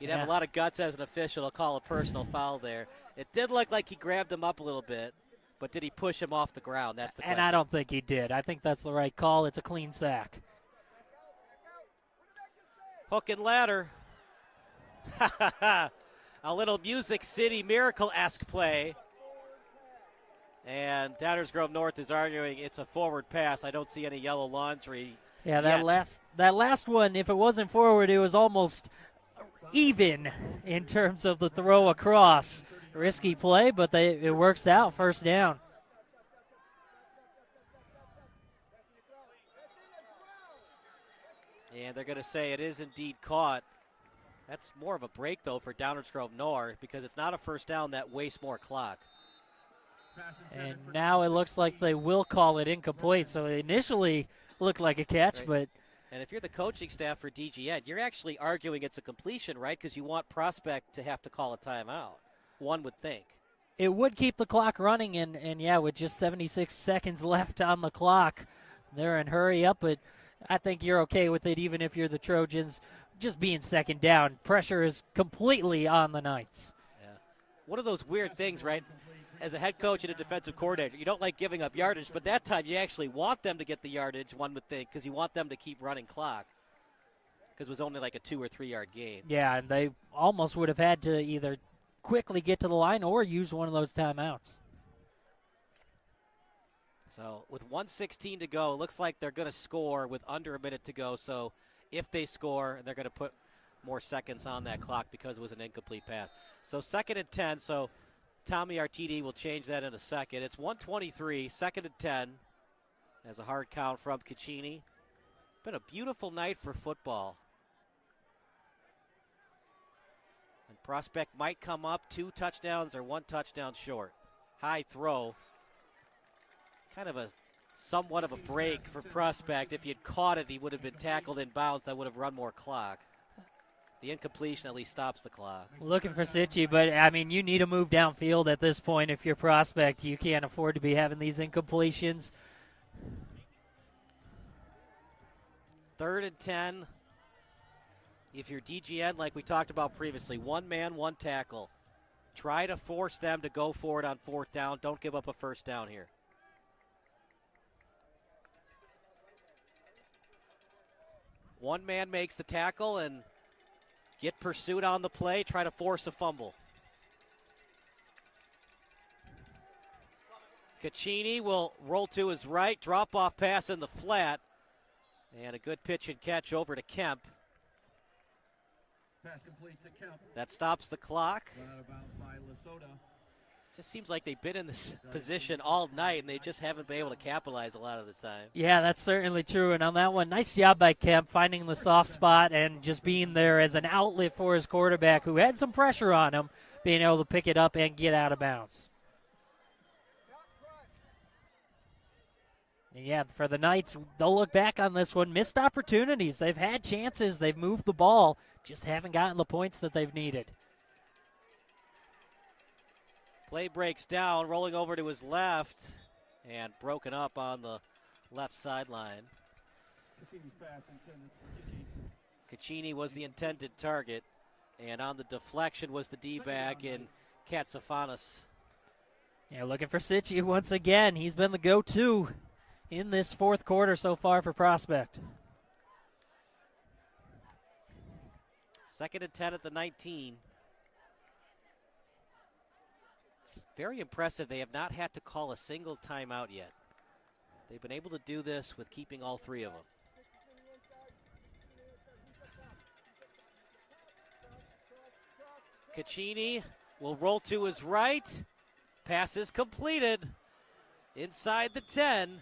You'd have a lot of guts as an official to call a personal foul there. It did look like he grabbed him up a little bit, but did he push him off the ground? That's the question. And I don't think he did. I think that's the right call. It's a clean sack. Hook and ladder. A little Music City Miracle-esque play. And Downers Grove North is arguing it's a forward pass. I don't see any yellow laundry. Yeah, that last one, if it wasn't forward, it was almost even in terms of the throw across. Risky play, but it works out. First down. And they're going to say it is indeed caught. That's more of a break, though, for Downers Grove North because it's not a first down that wastes more clock. And now it looks like they will call it incomplete. So it initially looked like a catch, right. but and if you're the coaching staff for DGN, you're actually arguing it's a completion, right? Because you want Prospect to have to call a timeout, one would think. It would keep the clock running, and yeah, with just 76 seconds left on the clock, they're in hurry up, but I think you're okay with it even if you're the Trojans. Just being second down, pressure is completely on the Knights. Yeah. One of those weird things, right? As a head coach and a defensive coordinator, you don't like giving up yardage, but that time you actually want them to get the yardage, one would think, because you want them to keep running clock because it was only like a 2 or 3 yard gain. Yeah, and they almost would have had to either quickly get to the line or use one of those timeouts. So with 1:16 to go, it looks like they're going to score with under a minute to go. So if they score, they're going to put more seconds on that clock because it was an incomplete pass. So 2nd and 10, so Tommy Artidi will change that in a second. It's 1:23, 2nd and 10, as a hard count from Caccini. Been a beautiful night for football. And Prospect might come up 2 touchdowns or 1 touchdown short. High throw. Kind of a somewhat of a break for Prospect. If he had caught it, he would have been tackled in bounds. That would have run more clock. The incompletion at least stops the clock. Looking for Sitchy, but, I mean, you need to move downfield at this point if you're Prospect. You can't afford to be having these incompletions. 3rd and 10. If you're DGN, like we talked about previously, 1 man, 1 tackle. Try to force them to go for it on 4th down. Don't give up a first down here. One man makes the tackle and get pursuit on the play, try to force a fumble. Caccini will roll to his right, drop-off pass in the flat, and a good pitch and catch over to Kemp. Pass complete to Kemp. That stops the clock. Run out of bounds by Lesota. Just seems like they've been in this position all night, and they just haven't been able to capitalize a lot of the time. Yeah, that's certainly true. And on that one, nice job by Kemp finding the soft spot and just being there as an outlet for his quarterback who had some pressure on him, being able to pick it up and get out of bounds. And yeah, for the Knights, they'll look back on this one. Missed opportunities. They've had chances. They've moved the ball. Just haven't gotten the points that they've needed. Play breaks down, rolling over to his left, and broken up on the left sideline. Cassini's pass intended for Caccini. Caccini was the intended target, and on the deflection was the D-back in Katsafanis. Yeah, looking for Sitchy once again. He's been the go-to in this fourth quarter so far for Prospect. 2nd and 10 at the 19. It's very impressive. They have not had to call a single timeout yet. They've been able to do this with keeping all three of them. Caccini will roll to his right. Pass is completed. Inside the 10.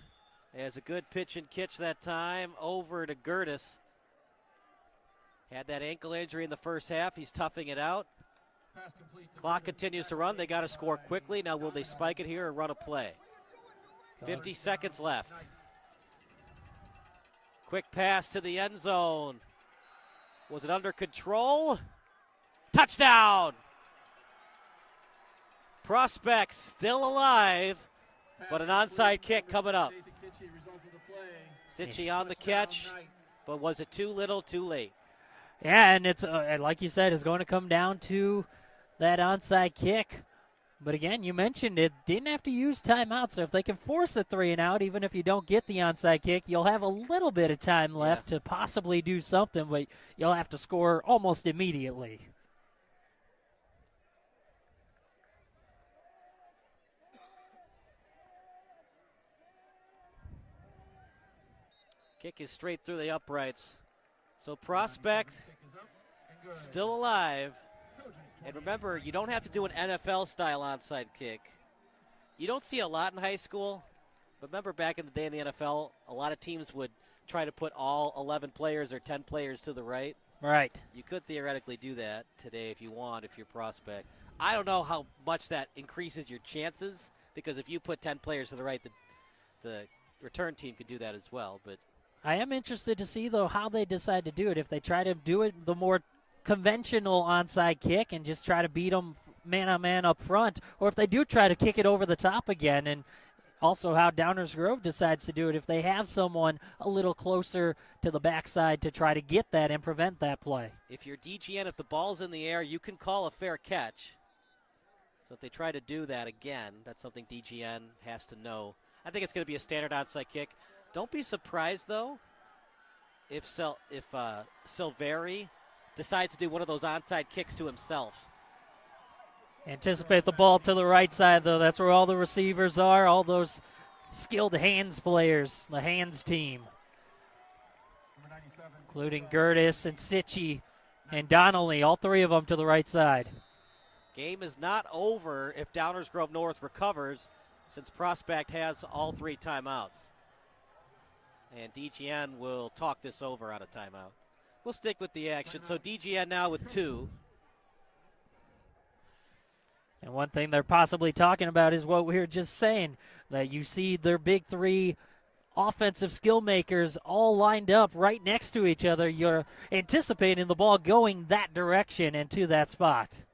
Has a good pitch and catch that time over to Gertis. Had that ankle injury in the first half. He's toughing it out. Clock continues to run. They got to score quickly. Now, will they spike it here or run a play? 50 seconds left. Quick pass to the end zone. Was it under control? Touchdown! Prospect still alive, but an onside kick coming up. Sitchy on the catch, but was it too little, too late? Yeah, and it's like you said, it's going to come down to that onside kick. But again, you mentioned it didn't have to use timeout, so if they can force a 3-and-out, even if you don't get the onside kick, you'll have a little bit of time left to possibly do something, but you'll have to score almost immediately. Kick is straight through the uprights. So Prospect still alive. And remember, you don't have to do an NFL-style onside kick. You don't see a lot in high school. But remember back in the day in the NFL, a lot of teams would try to put all 11 players or 10 players to the right. Right. You could theoretically do that today if you want, if you're Prospect. I don't know how much that increases your chances, because if you put 10 players to the right, the return team could do that as well. But I am interested to see, though, how they decide to do it. If they try to do it the more conventional onside kick and just try to beat them man-on-man up front, or if they do try to kick it over the top again, and also how Downers Grove decides to do it if they have someone a little closer to the backside to try to get that and prevent that play. If you're DGN, if the ball's in the air, you can call a fair catch. So if they try to do that again, that's something DGN has to know. I think it's going to be a standard onside kick. Don't be surprised, though, if Silveri decides to do one of those onside kicks to himself. Anticipate the ball to the right side, though. That's where all the receivers are, all those skilled hands players, the hands team, including Gertis and Sitchy and Donnelly, all three of them to the right side. Game is not over if Downers Grove North recovers, since Prospect has all three timeouts. And DGN will talk this over on a timeout. We'll stick with the action. So DGN now with 2. And one thing they're possibly talking about is what we were just saying, that you see their big three offensive skill makers all lined up right next to each other. You're anticipating the ball going that direction and to that spot.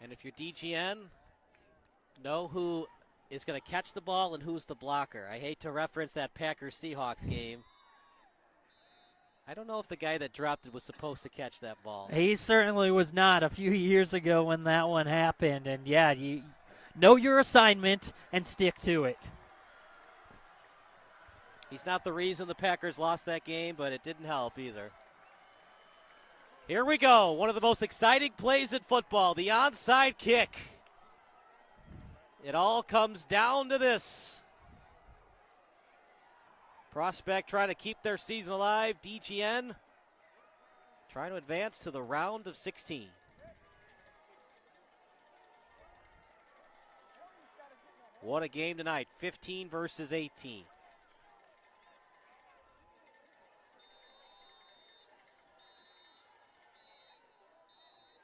And if you're DGN, know who is going to catch the ball and who's the blocker. I hate to reference that Packers-Seahawks game. I don't know if the guy that dropped it was supposed to catch that ball. He certainly was not a few years ago when that one happened. And, yeah, you know your assignment and stick to it. He's not the reason the Packers lost that game, but it didn't help either. Here we go. One of the most exciting plays in football, the onside kick. It all comes down to this. Prospect trying to keep their season alive. DGN trying to advance to the round of 16. What a game tonight, 15 versus 18.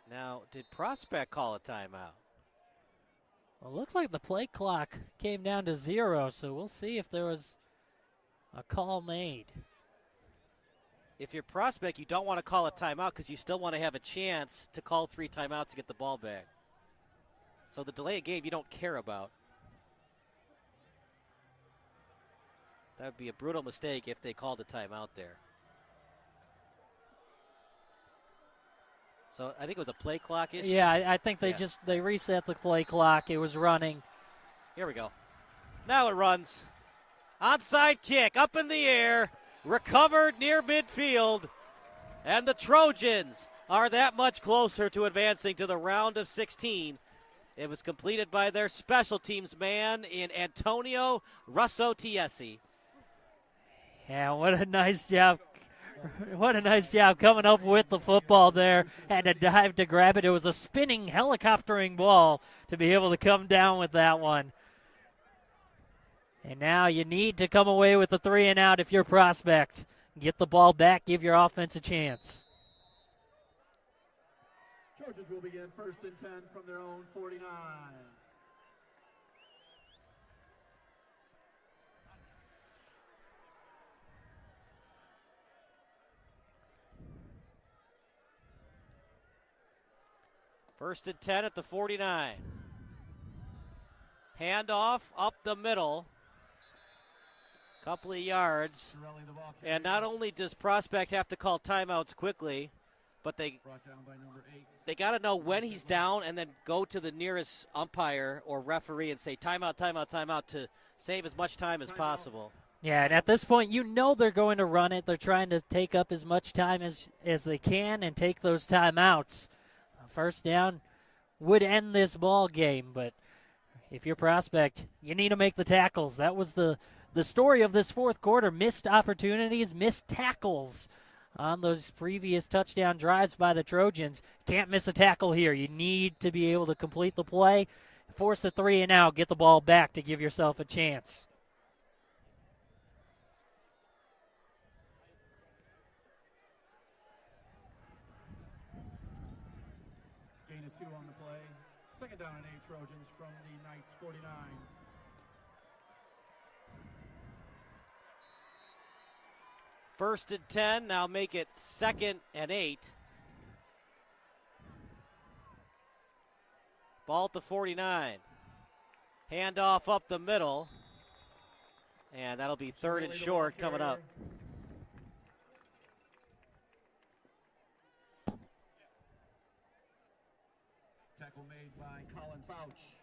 Now, did Prospect call a timeout? Well, it looks like the play clock came down to 0, so we'll see if there was a call made. If you're Prospect, you don't want to call a timeout because you still want to have a chance to call 3 timeouts to get the ball back. So the delay of game you don't care about. That would be a brutal mistake if they called a timeout there. So I think it was a play clock issue. Yeah, I think they reset the play clock. It was running. Here we go. Now it runs. Onside kick up in the air. Recovered near midfield. And the Trojans are that much closer to advancing to the round of 16. It was completed by their special teams man in Antonio Russo-Tiesi. Yeah, what a nice job. What a nice job coming up with the football there. Had to dive to grab it. It was a spinning, helicoptering ball to be able to come down with that one. And now you need to come away with a 3 and out if you're Prospect. Get the ball back, give your offense a chance. Trojans will begin 1st and 10 from their own 49. First and 10 at the 49. Handoff up the middle. Couple of yards. And not only does Prospect have to call timeouts quickly, but they got to know when he's down and then go to the nearest umpire or referee and say timeout, timeout, timeout to save as much time as possible. Yeah, and at this point, you know they're going to run it. They're trying to take up as much time as they can and take those timeouts. First down would end this ball game, but if you're Prospect, you need to make the tackles. That was the story of this fourth quarter. Missed opportunities, missed tackles on those previous touchdown drives by the Trojans. Can't miss a tackle here. You need to be able to complete the play, force a 3 and out, get the ball back to give yourself a chance. Gain of 2 on the play. 2nd down and 8 Trojans from the Knights 49. First and 10, now make it 2nd and 8. Ball at the 49. Handoff up the middle. And that'll be 3rd and short coming up. Tackle made by Colin Fouch.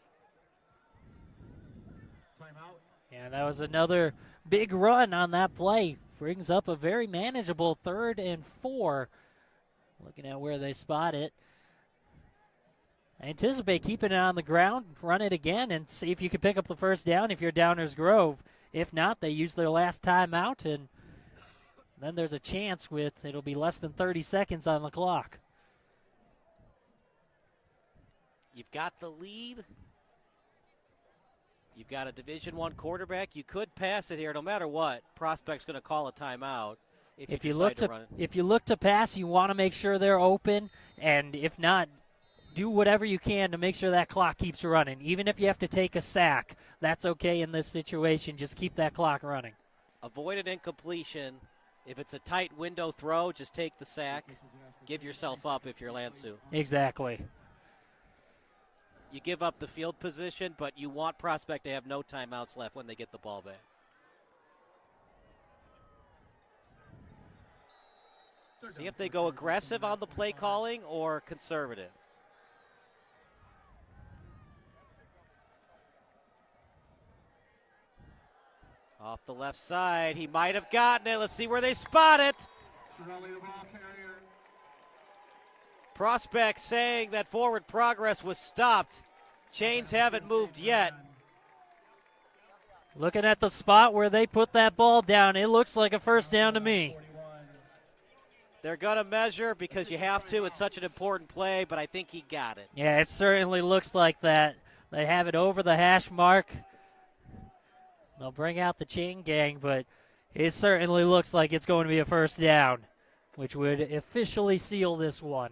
Timeout. Yeah, that was another big run on that play. Brings up a very manageable 3rd and 4. Looking at where they spot it. I anticipate keeping it on the ground, run it again, and see if you can pick up the first down if you're Downers Grove. If not, they use their last timeout, and then there's a chance it'll be less than 30 seconds on the clock. You've got the lead. You've got a Division I quarterback. You could pass it here no matter what. Prospect's going to call a timeout if you decide to run it. If you look to pass, you want to make sure they're open, and if not, do whatever you can to make sure that clock keeps running. Even if you have to take a sack, that's okay in this situation. Just keep that clock running. Avoid an incompletion. If it's a tight window throw, just take the sack. Give yourself up if you're Lansu. Exactly. You give up the field position, but you want Prospect to have no timeouts left when they get the ball back. See if they go aggressive on the play calling or conservative. Off the left side, he might have gotten it. Let's see where they spot it. Prospect saying that forward progress was stopped. Chains haven't moved yet. Looking at the spot where they put that ball down, it looks like a first down to me. They're going to measure because you have to. It's such an important play, but I think he got it. Yeah, it certainly looks like that. They have it over the hash mark. They'll bring out the chain gang, but it certainly looks like it's going to be a first down, which would officially seal this one.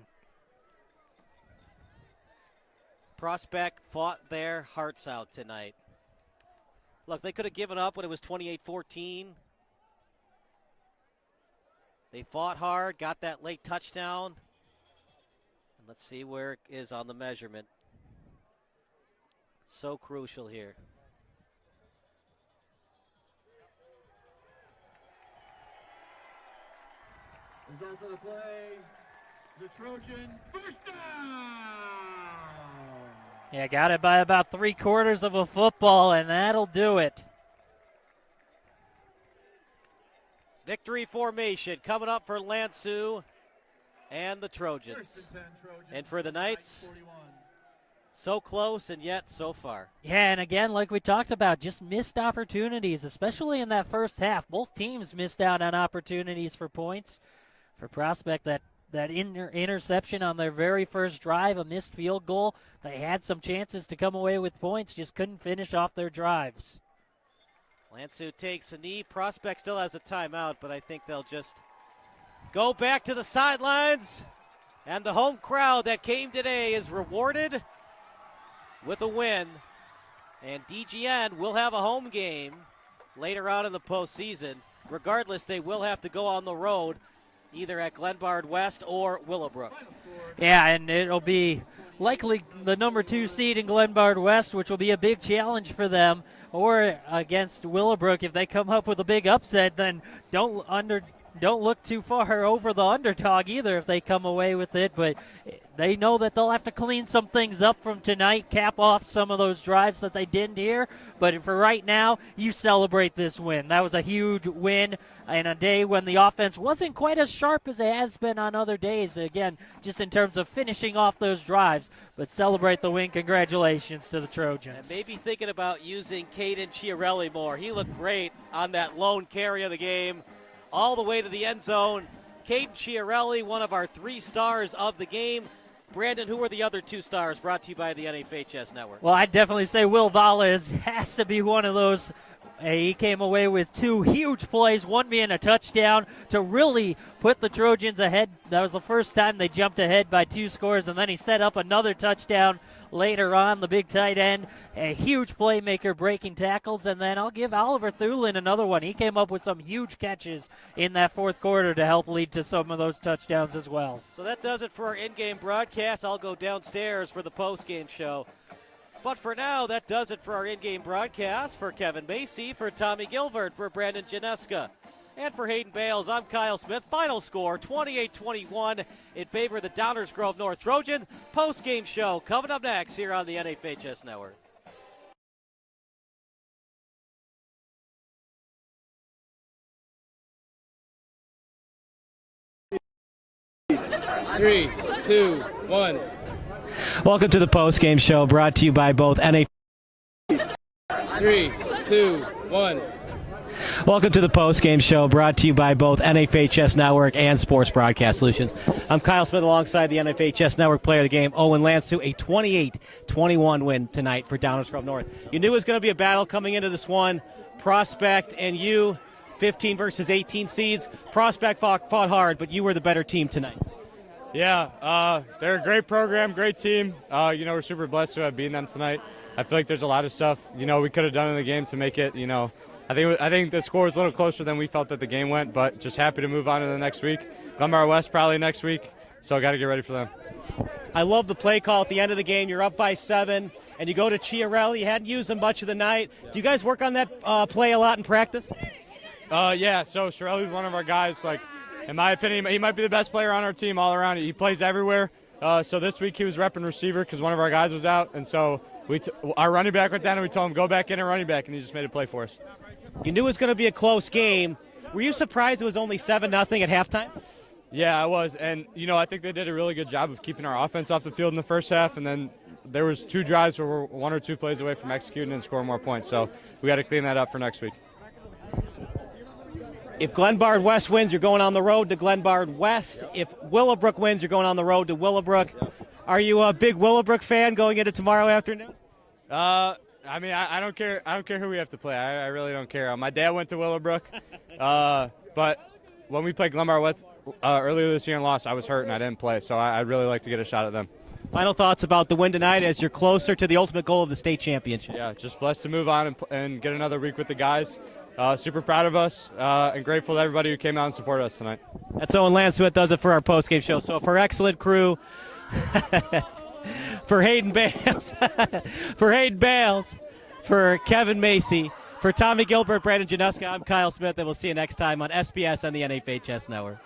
Prospect fought their hearts out tonight. Look, they could have given up when it was 28-14. They fought hard, got that late touchdown. And let's see where it is on the measurement. So crucial here. Result of the play, the Trojan first down. Yeah, got it by about 3/4 of a football, and that'll do it. Victory formation coming up for Lansu and the Trojans. And for the Knights, so close and yet so far. Yeah, and again, like we talked about, just missed opportunities, especially in that first half. Both teams missed out on opportunities for points. For Prospect, that interception on their very first drive, a missed field goal. They had some chances to come away with points, just couldn't finish off their drives. Lansu takes a knee. Prospect still has a timeout, but I think they'll just go back to the sidelines. And the home crowd that came today is rewarded with a win. And DGN will have a home game later on in the postseason. Regardless, they will have to go on the road, either at Glenbard West or Willowbrook. Yeah, and it'll be likely the number 2 seed in Glenbard West, which will be a big challenge for them, or against Willowbrook. If they come up with a big upset, then don't look too far over the underdog either if they come away with it. But they know that they'll have to clean some things up from tonight, cap off some of those drives that they didn't hear. But for right now, you celebrate this win. That was a huge win in a day when the offense wasn't quite as sharp as it has been on other days. Again, just in terms of finishing off those drives. But celebrate the win. Congratulations to the Trojans. And maybe thinking about using Caden Chiarelli more. He looked great on that lone carry of the game, all the way to the end zone. Caden Chiarelli, one of our 3 stars of the game. Brandon, who are the other 2 stars brought to you by the NFHS Network? Well, I'd definitely say Will Valles has to be one of those. He came away with 2 huge plays, one being a touchdown to really put the Trojans ahead. That was the first time they jumped ahead by 2 scores, and then he set up another touchdown later on, the big tight end. A huge playmaker breaking tackles, and then I'll give Oliver Thulin another one. He came up with some huge catches in that fourth quarter to help lead to some of those touchdowns as well. So that does it for our in-game broadcast. I'll go downstairs for the post-game show. But for now, that does it for our in-game broadcast. For Kevin Macy, for Tommy Gilbert, for Brandon Janeska, and for Hayden Bales, I'm Kyle Smith. Final score, 28-21 in favor of the Downers Grove North Trojans. Post-game show coming up next here on the NFHS Network. Three, two, one. Welcome to the post-game show brought to you by both NA. 3, 2, 1. Welcome to the post-game show brought to you by both NFHS Network and Sports Broadcast Solutions. I'm Kyle Smith alongside the NFHS Network player of the game, Owen Lansu, a 28-21 win tonight for Downers Grove North. You knew it was going to be a battle coming into this one. Prospect and you, 15 versus 18 seeds. Prospect fought hard, but you were the better team tonight. Yeah, they're a great program, great team. We're super blessed to have beaten them tonight. I feel like there's a lot of stuff, we could have done in the game to make it, I think the score is a little closer than we felt that the game went, but just happy to move on to the next week. Glenbard West probably next week, so I got to get ready for them. I love the play call at the end of the game. You're up by 7, and you go to Chiarelli. You hadn't used him much of the night. Do you guys work on that play a lot in practice? Yeah, so Chiarelli's one of our guys. In my opinion, he might be the best player on our team all around. He plays everywhere. So this week he was repping receiver because one of our guys was out, and so our running back went down, and we told him, go back in and running back, and he just made a play for us. You knew it was going to be a close game. Were you surprised it was only 7-0 at halftime? Yeah, I was, and I think they did a really good job of keeping our offense off the field in the first half, and then there was 2 drives where we're 1 or 2 plays away from executing and scoring more points. So we got to clean that up for next week. If Glenbard West wins, you're going on the road to Glenbard West. If Willowbrook wins, you're going on the road to Willowbrook. Are you a big Willowbrook fan going into tomorrow afternoon? I mean, I don't care. I don't care who we have to play. I really don't care. My dad went to Willowbrook, but when we played Glenbard West earlier this year and lost, I was hurt and I didn't play. So I'd really like to get a shot at them. Final thoughts about the win tonight as you're closer to the ultimate goal of the state championship. Yeah, just blessed to move on and get another week with the guys. Super proud of us and grateful to everybody who came out and supported us tonight. That's Owen Lance, who does it for our postgame show. So for excellent crew, for Hayden Bales, for Kevin Macy, for Tommy Gilbert, Brandon Januska, I'm Kyle Smith, and we'll see you next time on SBS and the NFHS Network.